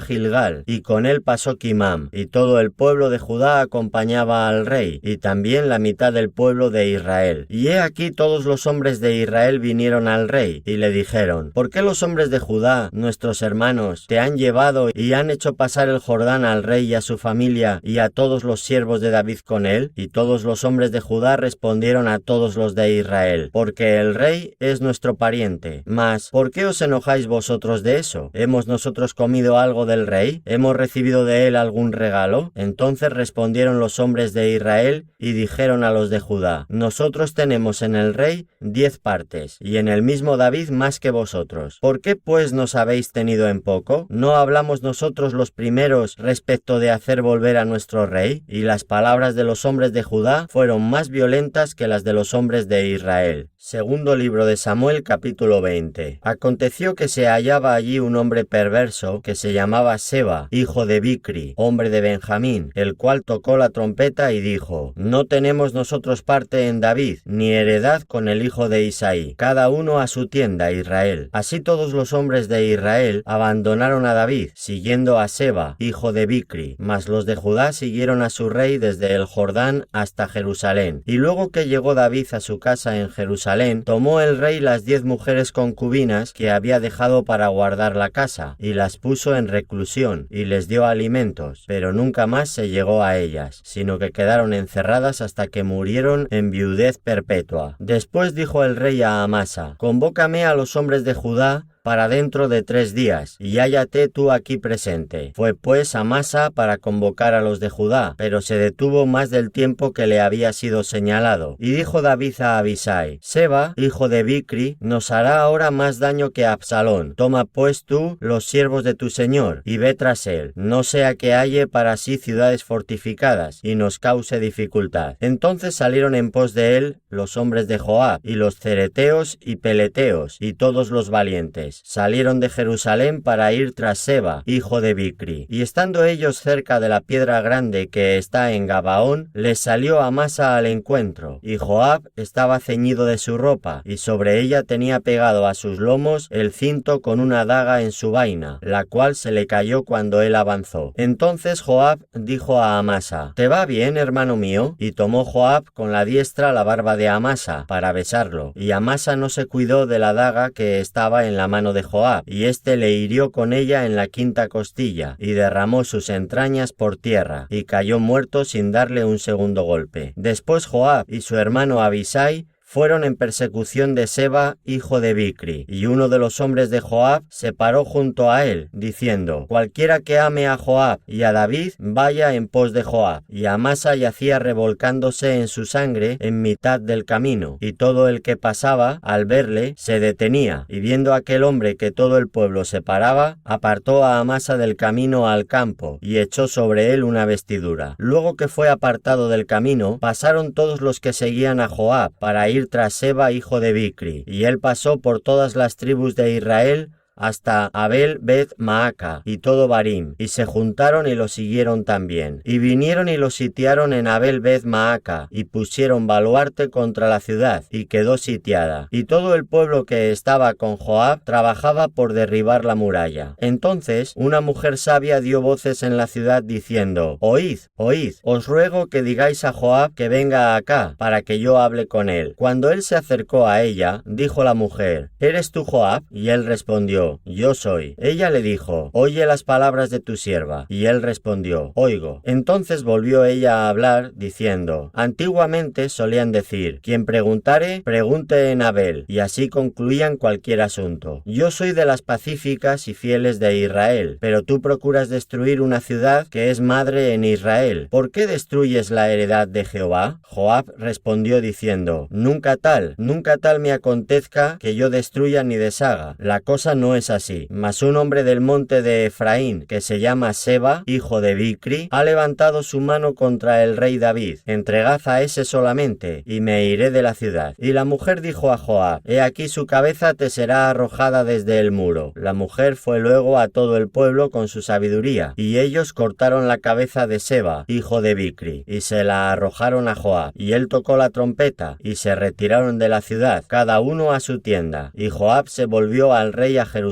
Gilgal, y con él pasó Kimam, y todo el pueblo de Judá acompañaba al rey, y también la mitad del pueblo de Israel. Y he aquí todos los hombres de Israel vinieron al rey, y le dijeron: ¿por qué los hombres de Judá, nuestros hermanos, te han llevado y han hecho pasar el Jordán al rey y a su familia, y a todos los siervos de David con él? Y todos los hombres de Judá respondieron a todos los de Israel: porque el rey es nuestro pariente. Mas, ¿por qué os enojáis vosotros de eso? ¿Hemos nosotros comido algo del rey? ¿Hemos recibido de él algún regalo? Entonces respondieron los hombres de Israel y dijeron a los de Judá: nosotros tenemos en el rey 10 partes, y en el mismo David más que vosotros. ¿Por qué pues nos habéis tenido en poco? ¿No hablamos nosotros los primeros respecto de hacer volver a nuestro rey? Y las palabras de los hombres de Judá fueron más violentas que las de los hombres de Israel. Segundo libro de Samuel, capítulo 20. Aconteció que se hallaba allí un hombre perverso que se llamaba Seba, hijo de Bicri, hombre de Benjamín, el cual tocó la trompeta y dijo: no tenemos nosotros parte en David, ni heredad con el hijo de Isaí, cada uno a su tienda, Israel. Así todos los hombres de Israel abandonaron a David, siguiendo a Seba, hijo de Bicri, mas los de Judá siguieron a su rey desde el Jordán hasta Jerusalén. Y luego que llegó David a su casa en Jerusalén, tomó el rey las 10 mujeres concubinas que había dejado para guardar la casa, y las puso en reclusión, y les dio alimentos, pero nunca más se llegó a ellas, sino que quedaron encerradas hasta que murieron en viudez perpetua. Después dijo el rey a Amasa: convócame a los hombres de Judá para dentro de 3 días, y hállate tú aquí presente. Fue pues Amasa para convocar a los de Judá, pero se detuvo más del tiempo que le había sido señalado. Y dijo David a Abisai: Seba, hijo de Bicri, nos hará ahora más daño que Absalón. Toma pues tú los siervos de tu señor, y ve tras él, no sea que halle para sí ciudades fortificadas, y nos cause dificultad. Entonces salieron en pos de él los hombres de Joab, y los cereteos y peleteos, y todos los valientes. Salieron de Jerusalén para ir tras Seba, hijo de Bicri. Y estando ellos cerca de la piedra grande que está en Gabaón, les salió Amasa al encuentro, y Joab estaba ceñido de su ropa, y sobre ella tenía pegado a sus lomos el cinto con una daga en su vaina, la cual se le cayó cuando él avanzó. Entonces Joab dijo a Amasa: ¿te va bien, hermano mío? Y tomó Joab con la diestra la barba de Amasa para besarlo, y Amasa no se cuidó de la daga que estaba en la mano de Joab, y éste le hirió con ella en la 5ª costilla, y derramó sus entrañas por tierra, y cayó muerto sin darle un segundo golpe. Después Joab y su hermano Abisai fueron en persecución de Seba, hijo de Bicri, y uno de los hombres de Joab se paró junto a él, diciendo: cualquiera que ame a Joab y a David, vaya en pos de Joab. Y Amasa yacía revolcándose en su sangre en mitad del camino, y todo el que pasaba, al verle, se detenía, y viendo aquel hombre que todo el pueblo se paraba, apartó a Amasa del camino al campo, y echó sobre él una vestidura. Luego que fue apartado del camino, pasaron todos los que seguían a Joab para ir tras Seba, hijo de Bicri, y él pasó por todas las tribus de Israel hasta Abel Bet Maaca y todo Barim, y se juntaron y lo siguieron también. Y vinieron y lo sitiaron en Abel Bet Maaca, y pusieron baluarte contra la ciudad, y quedó sitiada. Y todo el pueblo que estaba con Joab trabajaba por derribar la muralla. Entonces una mujer sabia dio voces en la ciudad diciendo: oíd, oíd, os ruego que digáis a Joab que venga acá, para que yo hable con él. Cuando él se acercó a ella, dijo la mujer: ¿eres tú Joab? Y él respondió: yo soy. Ella le dijo: oye las palabras de tu sierva. Y él respondió: oigo. Entonces volvió ella a hablar, diciendo: antiguamente solían decir: quien preguntare, pregunte en Abel, y así concluían cualquier asunto. Yo soy de las pacíficas y fieles de Israel, pero tú procuras destruir una ciudad que es madre en Israel. ¿Por qué destruyes la heredad de Jehová? Joab respondió diciendo: nunca tal me acontezca que yo destruya ni deshaga. La cosa no es así. Mas un hombre del monte de Efraín, que se llama Seba, hijo de Bicri, ha levantado su mano contra el rey David. Entregad a ese solamente, y me iré de la ciudad. Y la mujer dijo a Joab: he aquí su cabeza te será arrojada desde el muro. La mujer fue luego a todo el pueblo con su sabiduría, y ellos cortaron la cabeza de Seba, hijo de Bicri, y se la arrojaron a Joab. Y él tocó la trompeta, y se retiraron de la ciudad, cada uno a su tienda. Y Joab se volvió al rey a Jerusalén.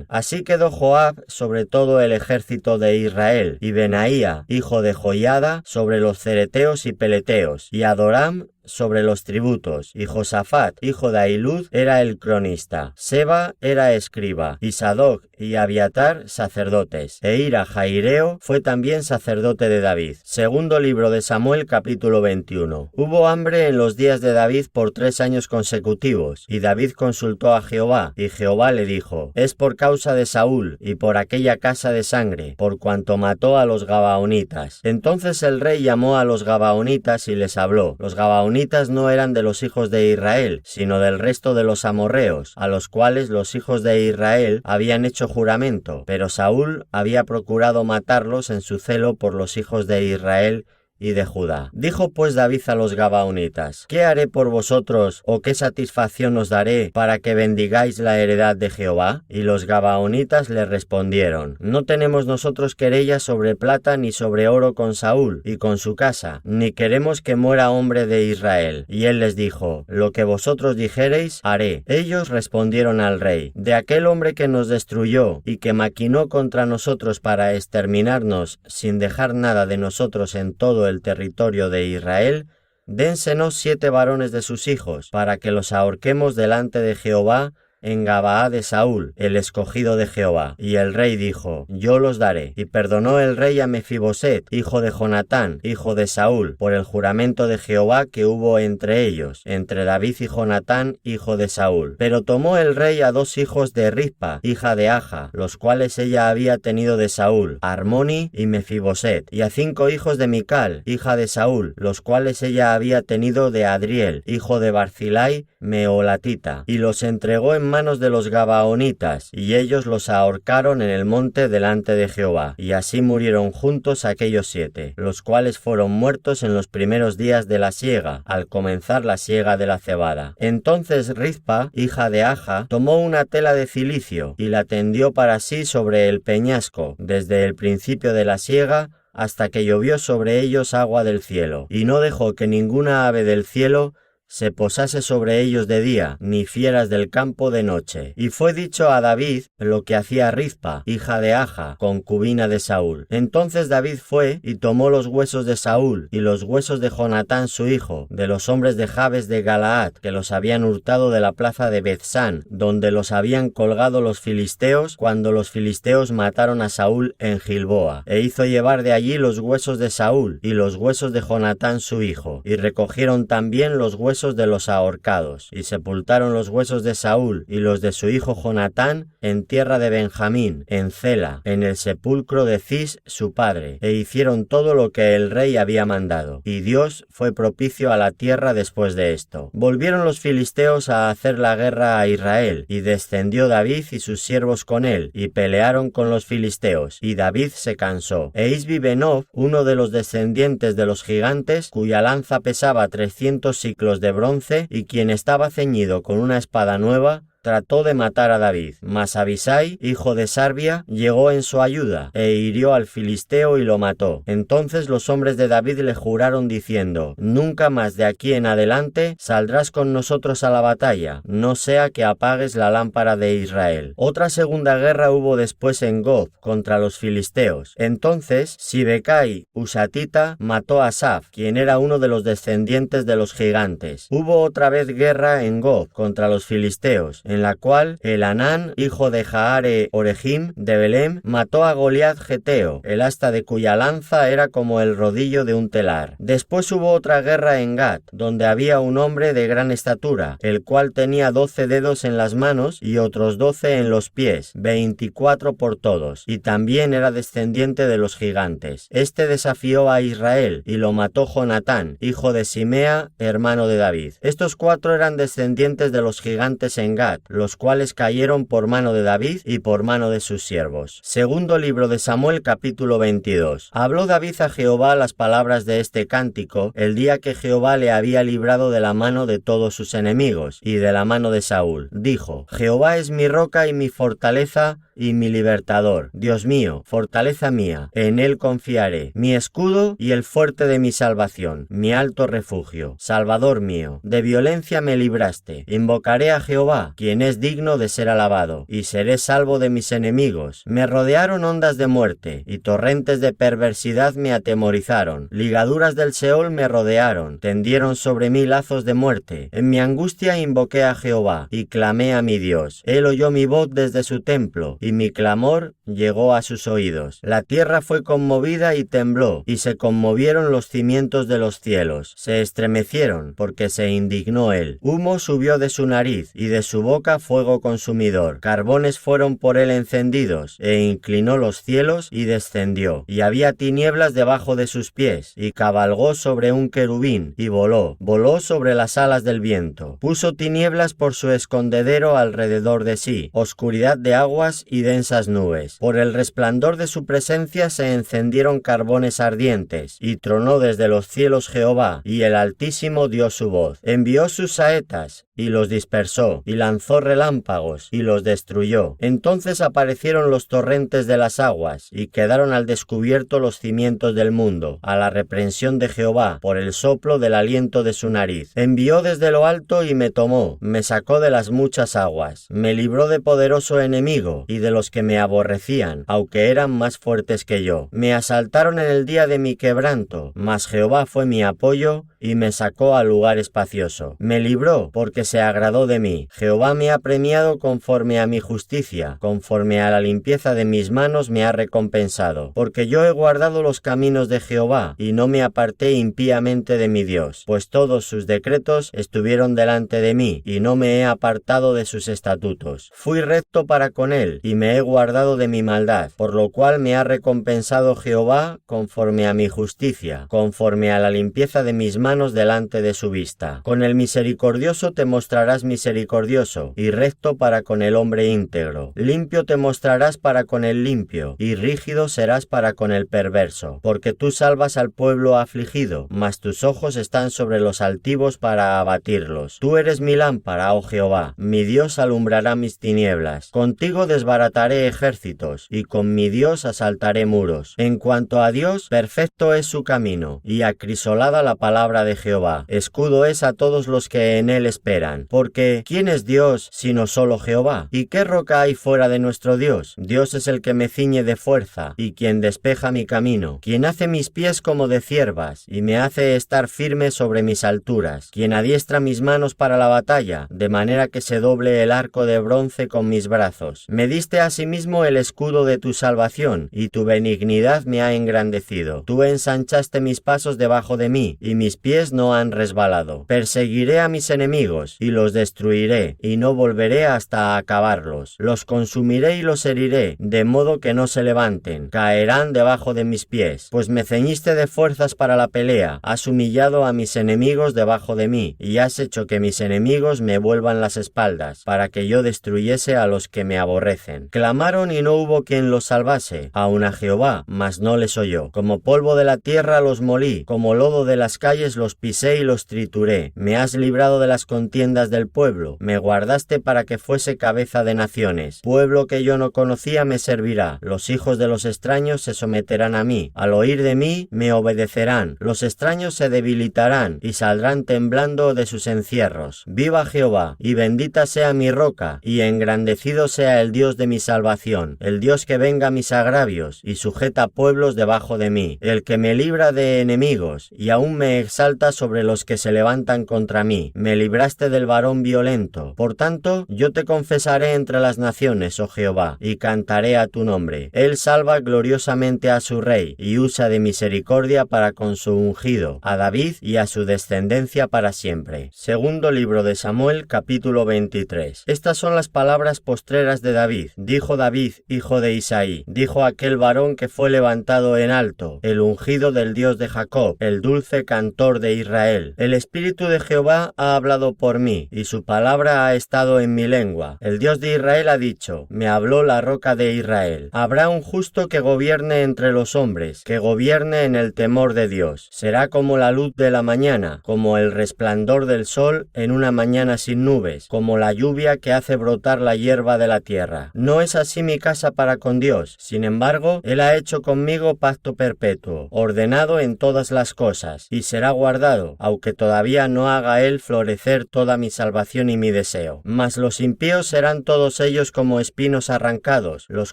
Así quedó Joab sobre todo el ejército de Israel, y Benaía, hijo de Joiada, sobre los cereteos y peleteos, y Adoram sobre los tributos, y Josafat, hijo de Ahilud, era el cronista. Seba era escriba, y Sadoc y Abiatar sacerdotes, e Ira Jaireo fue también sacerdote de David. Segundo libro de Samuel, capítulo 21. Hubo hambre en los días de David por 3 años consecutivos, y David consultó a Jehová, y Jehová le dijo: es por causa de Saúl, y por aquella casa de sangre, por cuanto mató a los gabaonitas. Entonces el rey llamó a los gabaonitas y les habló. Los gabaonitas no eran de los hijos de Israel, sino del resto de los amorreos, a los cuales los hijos de Israel habían hecho juramento, pero Saúl había procurado matarlos en su celo por los hijos de Israel y de Judá. Dijo pues David a los gabaonitas: ¿qué haré por vosotros, o qué satisfacción os daré para que bendigáis la heredad de Jehová? Y los gabaonitas le respondieron: no tenemos nosotros querella sobre plata ni sobre oro con Saúl y con su casa, ni queremos que muera hombre de Israel. Y él les dijo: lo que vosotros dijereis, haré. Ellos respondieron al rey: de aquel hombre que nos destruyó y que maquinó contra nosotros para exterminarnos sin dejar nada de nosotros en todo el territorio de Israel, dénsenos 7 varones de sus hijos, para que los ahorquemos delante de Jehová en Gabaa de Saúl, el escogido de Jehová. Y el rey dijo: yo los daré. Y perdonó el rey a Mefiboset, hijo de Jonatán, hijo de Saúl, por el juramento de Jehová que hubo entre ellos, entre David y Jonatán, hijo de Saúl. Pero tomó el rey a 2 hijos de Rispa, hija de Aja, los cuales ella había tenido de Saúl, Armoni y Mefiboset, y a 5 hijos de Mical, hija de Saúl, los cuales ella había tenido de Adriel, hijo de Barzilai, meolatita, y los entregó en manos de los gabaonitas, y ellos los ahorcaron en el monte delante de Jehová. Y así murieron juntos aquellos 7, los cuales fueron muertos en los primeros días de la siega, al comenzar la siega de la cebada. Entonces Rispa, hija de Aja, tomó una tela de cilicio, y la tendió para sí sobre el peñasco, desde el principio de la siega hasta que llovió sobre ellos agua del cielo, y no dejó que ninguna ave del cielo se posase sobre ellos de día, ni fieras del campo de noche. Y fue dicho a David lo que hacía Rispa, hija de Aja, concubina de Saúl. Entonces David fue y tomó los huesos de Saúl y los huesos de Jonatán su hijo, de los hombres de Jabes de Galaad, que los habían hurtado de la plaza de Bethsán, donde los habían colgado los filisteos cuando los filisteos mataron a Saúl en Gilboa, e hizo llevar de allí los huesos de Saúl y los huesos de Jonatán su hijo, y recogieron también los huesos de los ahorcados, y sepultaron los huesos de Saúl y los de su hijo Jonatán en tierra de Benjamín, en Cela, en el sepulcro de Cis su padre, e hicieron todo lo que el rey había mandado, y Dios fue propicio a la tierra después de esto. Volvieron los filisteos a hacer la guerra a Israel, y descendió David y sus siervos con él, y pelearon con los filisteos, y David se cansó. E Isbi-Benob, uno de los descendientes de los gigantes, cuya lanza pesaba 300 siclos de bronce, y quien estaba ceñido con una espada nueva, trató de matar a David, mas Abisai, hijo de Sarbia, llegó en su ayuda, e hirió al filisteo y lo mató. Entonces los hombres de David le juraron diciendo: nunca más de aquí en adelante saldrás con nosotros a la batalla, no sea que apagues la lámpara de Israel. Otra segunda guerra hubo después en Gob contra los filisteos. Entonces Sibecai, Husatita, mató a Saf, quien era uno de los descendientes de los gigantes. Hubo otra vez guerra en Gob contra los filisteos, en la cual Elanán, hijo de Jaare Orejim de Belem, mató a Goliat Geteo, el asta de cuya lanza era como el rodillo de un telar. Después hubo otra guerra en Gat, donde había un hombre de gran estatura, el cual tenía 12 dedos en las manos y otros 12 en los pies, 24 por todos, y también era descendiente de los gigantes. Este desafió a Israel, y lo mató Jonatán, hijo de Simea, hermano de David. Estos 4 eran descendientes de los gigantes en Gat, los cuales cayeron por mano de David y por mano de sus siervos. Segundo libro de Samuel, capítulo 22. Habló David a Jehová las palabras de este cántico el día que Jehová le había librado de la mano de todos sus enemigos y de la mano de Saúl. Dijo: Jehová es mi roca y mi fortaleza y mi libertador, Dios mío, fortaleza mía, en él confiaré, mi escudo y el fuerte de mi salvación, mi alto refugio, Salvador mío, de violencia me libraste. Invocaré a Jehová, quien quien es digno de ser alabado, y seré salvo de mis enemigos. Me rodearon ondas de muerte, y torrentes de perversidad me atemorizaron. Ligaduras del Seol me rodearon, tendieron sobre mí lazos de muerte. En mi angustia invoqué a Jehová, y clamé a mi Dios. Él oyó mi voz desde su templo, y mi clamor llegó a sus oídos. La tierra fue conmovida y tembló, y se conmovieron los cimientos de los cielos. Se estremecieron, porque se indignó él. Humo subió de su nariz, y de su boca fuego consumidor. Carbones fueron por él encendidos, e inclinó los cielos y descendió. Y había tinieblas debajo de sus pies, y cabalgó sobre un querubín, y voló sobre las alas del viento. Puso tinieblas por su escondedero alrededor de sí, oscuridad de aguas y densas nubes. Por el resplandor de su presencia se encendieron carbones ardientes, y tronó desde los cielos Jehová, y el Altísimo dio su voz. Envió sus saetas, y los dispersó, y lanzó relámpagos, y los destruyó. Entonces aparecieron los torrentes de las aguas, y quedaron al descubierto los cimientos del mundo, a la reprensión de Jehová, por el soplo del aliento de su nariz. Envió desde lo alto y me tomó, me sacó de las muchas aguas, me libró de poderoso enemigo, y de los que me aborrecían, aunque eran más fuertes que yo. Me asaltaron en el día de mi quebranto, mas Jehová fue mi apoyo, y me sacó al lugar espacioso. Me libró, porque se agradó de mí. Jehová me ha premiado conforme a mi justicia, conforme a la limpieza de mis manos me ha recompensado. Porque yo he guardado los caminos de Jehová, y no me aparté impíamente de mi Dios, pues todos sus decretos estuvieron delante de mí, y no me he apartado de sus estatutos. Fui recto para con él, y me he guardado de mi maldad, por lo cual me ha recompensado Jehová conforme a mi justicia, conforme a la limpieza de mis manos delante de su vista. Con el misericordioso te mostrarás misericordioso, y recto para con el hombre íntegro. Limpio te mostrarás para con el limpio, y rígido serás para con el perverso. Porque tú salvas al pueblo afligido, mas tus ojos están sobre los altivos para abatirlos. Tú eres mi lámpara, oh Jehová, mi Dios alumbrará mis tinieblas. Contigo desbarataré ejércitos, y con mi Dios asaltaré muros. En cuanto a Dios, perfecto es su camino, y acrisolada la palabra de Jehová. Escudo es a todos los que en él esperan. Porque ¿quién es Dios sino solo Jehová? ¿Y qué roca hay fuera de nuestro Dios? Dios es el que me ciñe de fuerza, y quien despeja mi camino, quien hace mis pies como de ciervas, y me hace estar firme sobre mis alturas, quien adiestra mis manos para la batalla, de manera que se doble el arco de bronce con mis brazos. Me diste asimismo el escudo de tu salvación, y tu benignidad me ha engrandecido. Tú ensanchaste mis pasos debajo de mí, y mis pies no han resbalado. Perseguiré a mis enemigos, y los destruiré, y no volveré hasta acabarlos. Los consumiré y los heriré, de modo que no se levanten. Caerán debajo de mis pies. Pues me ceñiste de fuerzas para la pelea, has humillado a mis enemigos debajo de mí, y has hecho que mis enemigos me vuelvan las espaldas, para que yo destruyese a los que me aborrecen. Clamaron y no hubo quien los salvase, aun a Jehová, mas no les oyó. Como polvo de la tierra los molí, como lodo de las calles los pisé y los trituré. Me has librado de las contiendas del pueblo, me guardaste para que fuese cabeza de naciones. Pueblo que yo no conocía me servirá, los hijos de los extraños se someterán a mí, al oír de mí me obedecerán, los extraños se debilitarán y saldrán temblando de sus encierros. Viva Jehová, y bendita sea mi roca, y engrandecido sea el Dios de mi salvación, el Dios que venga mis agravios, y sujeta pueblos debajo de mí, el que me libra de enemigos, y aún me exalta sobre los que se levantan contra mí. Me libraste del varón violento. Por tanto, yo te confesaré entre las naciones, oh Jehová, y cantaré a tu nombre. Él salva gloriosamente a su rey, y usa de misericordia para con su ungido, a David y a su descendencia para siempre. Segundo libro de Samuel, capítulo 23. Estas son las palabras postreras de David. Dijo David, hijo de Isaí, dijo aquel varón que fue levantado en alto, el ungido del Dios de Jacob, el dulce cantor de Israel. El Espíritu de Jehová ha hablado por mí, y su palabra ha estado en mi lengua. El Dios de Israel ha dicho, me habló la roca de Israel. Habrá un justo que gobierne entre los hombres, que gobierne en el temor de Dios. Será como la luz de la mañana, como el resplandor del sol en una mañana sin nubes, como la lluvia que hace brotar la hierba de la tierra. No es así mi casa para con Dios. Sin embargo, Él ha hecho conmigo pacto perpetuo, ordenado en todas las cosas, y será guardado, aunque todavía no haga Él florecer toda mi salvación y mi deseo. primero. Mas los impíos serán todos ellos como espinos arrancados, los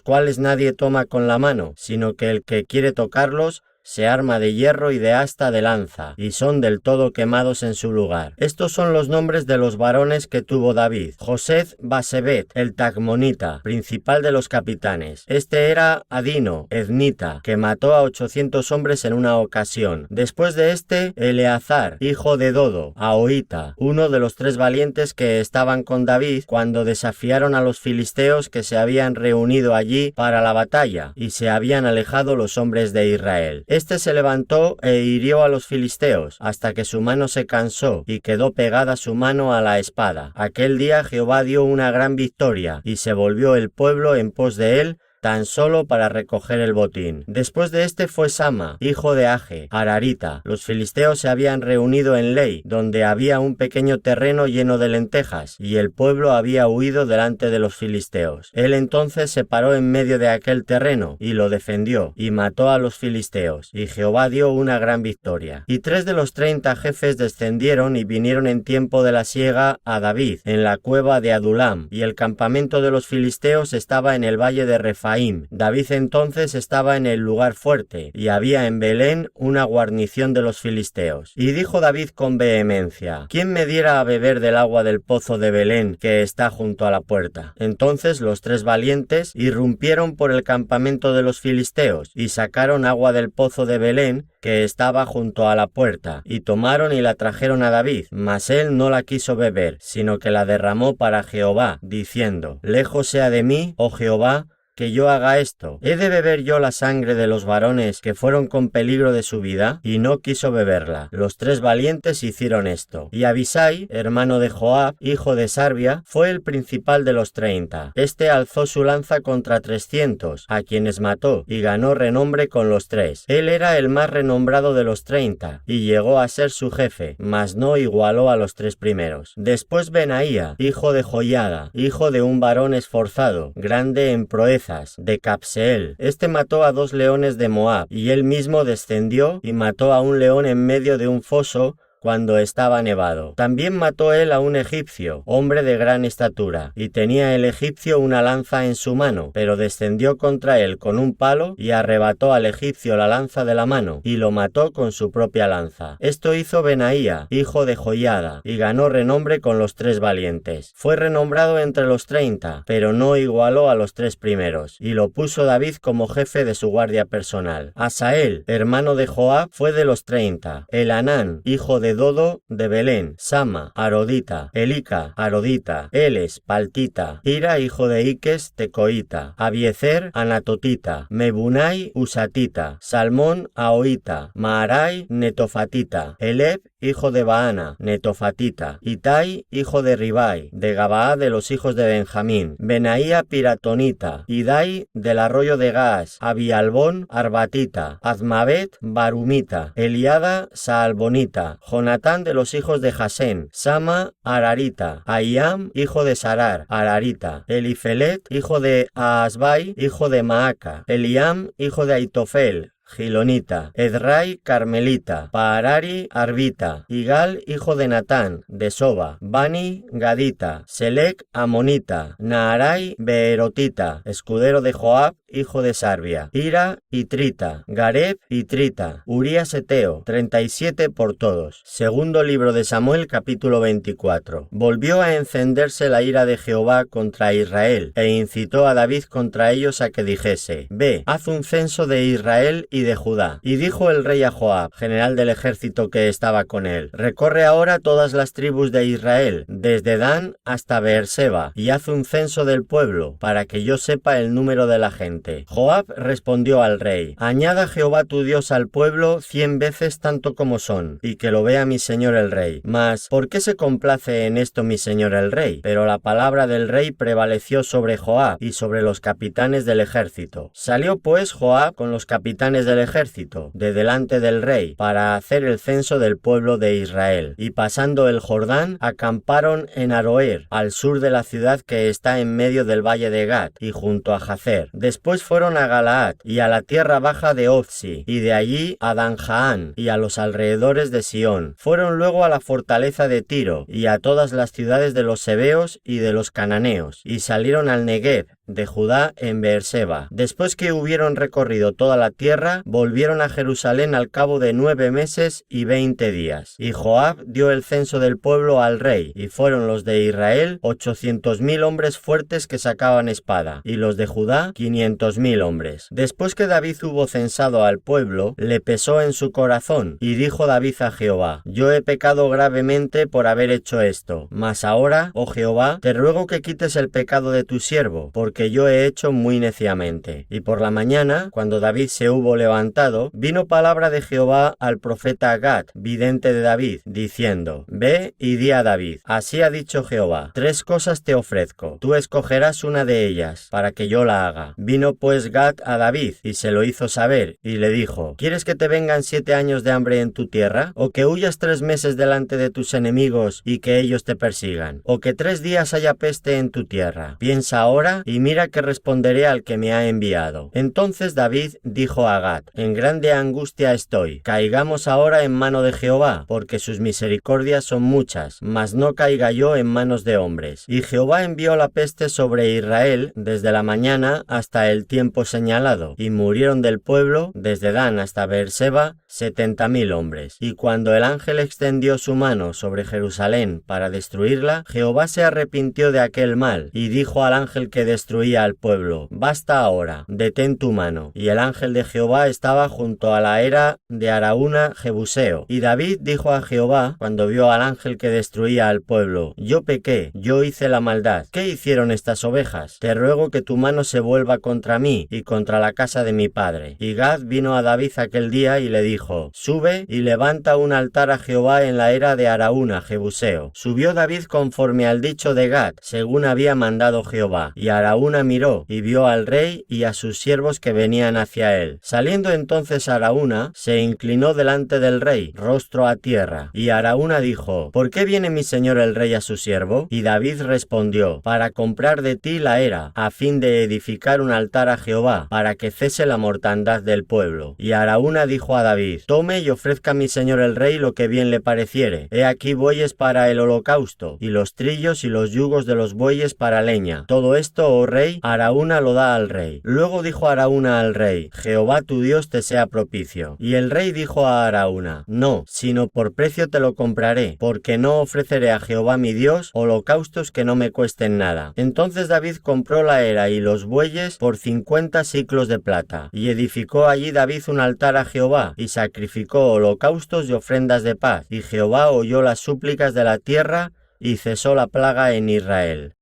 cuales nadie toma con la mano, sino que el que quiere tocarlos se arma de hierro y de asta de lanza, y son del todo quemados en su lugar. Estos son los nombres de los varones que tuvo David. Joseth Basebet, el Tacmonita, principal de los capitanes. Este era Adino, Ethnita, que mató a 800 hombres en una ocasión. Después de este, Eleazar, hijo de Dodo, Ahoita, uno de los 3 valientes que estaban con David cuando desafiaron a los filisteos que se habían reunido allí para la batalla, y se habían alejado los hombres de Israel. Este se levantó e hirió a los filisteos, hasta que su mano se cansó, y quedó pegada su mano a la espada. Aquel día Jehová dio una gran victoria, y se volvió el pueblo en pos de él, tan solo para recoger el botín. Después de este fue Sama, hijo de Age, Ararita. Los filisteos se habían reunido en Lei, donde había un pequeño terreno lleno de lentejas, y el pueblo había huido delante de los filisteos. Él entonces se paró en medio de aquel terreno, y lo defendió, y mató a los filisteos, y Jehová dio una gran victoria. Y 3 de los 30 jefes descendieron y vinieron en tiempo de la siega a David, en la cueva de Adulam, y el campamento de los filisteos estaba en el valle de Refaim. David entonces estaba en el lugar fuerte, y había en Belén una guarnición de los filisteos. Y dijo David con vehemencia: ¿Quién me diera a beber del agua del pozo de Belén que está junto a la puerta? Entonces los 3 valientes irrumpieron por el campamento de los filisteos, y sacaron agua del pozo de Belén que estaba junto a la puerta, y tomaron y la trajeron a David, mas él no la quiso beber, sino que la derramó para Jehová, diciendo: Lejos sea de mí, oh Jehová, que yo haga esto. ¿He de beber yo la sangre de los varones que fueron con peligro de su vida? Y no quiso beberla. Los 3 valientes hicieron esto. Y Abisai, hermano de Joab, hijo de Sarbia, fue el principal de los 30. Este alzó su lanza contra 300, a quienes mató, y ganó renombre con los 3. Él era el más renombrado de los 30, y llegó a ser su jefe, mas no igualó a los 3 primeros. Después Benaía, hijo de Joiada, hijo de un varón esforzado, grande en proeza, de Capseel. Este mató a 2 leones de Moab, y él mismo descendió y mató a un león en medio de un foso cuando estaba nevado. También mató él a un egipcio, hombre de gran estatura, y tenía el egipcio una lanza en su mano, pero descendió contra él con un palo y arrebató al egipcio la lanza de la mano, y lo mató con su propia lanza. Esto hizo Benaía, hijo de Joiada, y ganó renombre con los 3 valientes. Fue renombrado entre los 30, pero no igualó a los 3 primeros, y lo puso David como jefe de su guardia personal. Asael, hermano de Joab, fue de los 30. Elanán, hijo de Dodo, de Belén. Sama, Arodita. Elica, Arodita. Eles, Paltita. Ira, hijo de Iques, Tecoita. Abiezer, Anatotita. Mebunai, Usatita. Salmón, Ahoita. Maarai, Netofatita. Eleb, hijo de Baana, Netofatita. Itai, hijo de Ribai, de Gabaá de los hijos de Benjamín. Benaía, Piratonita. Idai, del arroyo de Gaas. Abialbón, Arbatita. Azmabet, Barumita. Eliada, Saalbonita. Jonatán de los hijos de Jasén. Sama, Ararita. Aiam, hijo de Sarar, Ararita. Elifelet, hijo de Aasbai, hijo de Maaca. Eliam, hijo de Aitofel, Gilonita. Edrai, Carmelita. Paarari, Arbita. Igal, hijo de Natán, de Soba. Bani, Gadita. Selec, Amonita. Naarai, Beerotita. Escudero de Joab, hijo de Sarbia. Ira, Itrita. Gareb, Itrita. Urías Eteo. 37 por todos. Segundo libro de Samuel, capítulo 24. Volvió a encenderse la ira de Jehová contra Israel, e incitó a David contra ellos a que dijese: Ve, haz un censo de Israel y de Judá. Y dijo el rey a Joab, general del ejército que estaba con él: Recorre ahora todas las tribus de Israel, desde Dan hasta Beerseba, y haz un censo del pueblo, para que yo sepa el número de la gente. Joab respondió al rey: Añada Jehová tu Dios al pueblo 100 veces tanto como son, y que lo vea mi señor el rey. Mas, ¿por qué se complace en esto mi señor el rey? Pero la palabra del rey prevaleció sobre Joab y sobre los capitanes del ejército. Salió pues Joab con los capitanes capitanes del ejército de delante del rey para hacer el censo del pueblo de Israel, y pasando el Jordán acamparon en Aroer, al sur de la ciudad que está en medio del valle de Gad y junto a Jazer. Después fueron a Galaad y a la tierra baja de Ofsi, y de allí a Dan-Jaán y a los alrededores de Sión. Fueron luego a la fortaleza de Tiro y a todas las ciudades de los heveos y de los cananeos, y salieron al Neguev de Judá en Beerseba. Después que hubieron recorrido toda la tierra, volvieron a Jerusalén al cabo de 9 meses y 20 días. Y Joab dio el censo del pueblo al rey, y fueron los de Israel 800.000 hombres fuertes que sacaban espada, y los de Judá 500.000 hombres. Después que David hubo censado al pueblo, le pesó en su corazón, y dijo David a Jehová: yo he pecado gravemente por haber hecho esto, mas ahora, oh Jehová, te ruego que quites el pecado de tu siervo, porque yo he hecho muy neciamente. Y por la mañana, cuando David se hubo levantado, vino palabra de Jehová al profeta Gad, vidente de David, diciendo: ve y di a David, así ha dicho Jehová, 3 cosas te ofrezco, tú escogerás una de ellas, para que yo la haga. Vino pues Gad a David, y se lo hizo saber, y le dijo: ¿quieres que te vengan 7 años de hambre en tu tierra? ¿O que huyas 3 meses delante de tus enemigos y que ellos te persigan? ¿O que 3 días haya peste en tu tierra? Piensa ahora y mira que responderé al que me ha enviado. Entonces David dijo a Gad: en grande angustia estoy, caigamos ahora en mano de Jehová, porque sus misericordias son muchas, mas no caiga yo en manos de hombres. Y Jehová envió la peste sobre Israel desde la mañana hasta el tiempo señalado, y murieron del pueblo, desde Dan hasta Beerseba, 70.000 hombres. Y cuando el ángel extendió su mano sobre Jerusalén para destruirla, Jehová se arrepintió de aquel mal, y dijo al ángel que destruía al pueblo: basta ahora, detén tu mano. Y el ángel de Jehová estaba junto a la era de Araúna Jebuseo. Y David dijo a Jehová, cuando vio al ángel que destruía al pueblo: yo pequé, yo hice la maldad. ¿Qué hicieron estas ovejas? Te ruego que tu mano se vuelva contra mí y contra la casa de mi padre. Y Gad vino a David aquel día y le dijo: sube y levanta un altar a Jehová en la era de Araúna Jebuseo. Subió David conforme al dicho de Gad, según había mandado Jehová. Y Araúna miró y vio al rey y a sus siervos que venían hacia él. Saliendo entonces Araúna, se inclinó delante del rey, rostro a tierra. Y Araúna dijo: ¿por qué viene mi señor el rey a su siervo? Y David respondió: para comprar de ti la era, a fin de edificar un altar a Jehová, para que cese la mortandad del pueblo. Y Araúna dijo a David: tome y ofrezca a mi señor el rey lo que bien le pareciere. He aquí bueyes para el holocausto, y los trillos y los yugos de los bueyes para leña. Todo esto, oh rey, Araúna lo da al rey. Luego dijo Araúna al rey: Jehová tu Dios te sea propicio. Y el rey dijo a Araúna: no, sino por precio te lo compraré, porque no ofreceré a Jehová mi Dios holocaustos que no me cuesten nada. Entonces David compró la era y los bueyes por 50 siclos de plata, y edificó allí David un altar a Jehová, y sacrificó holocaustos y ofrendas de paz, y Jehová oyó las súplicas de la tierra, y cesó la plaga en Israel.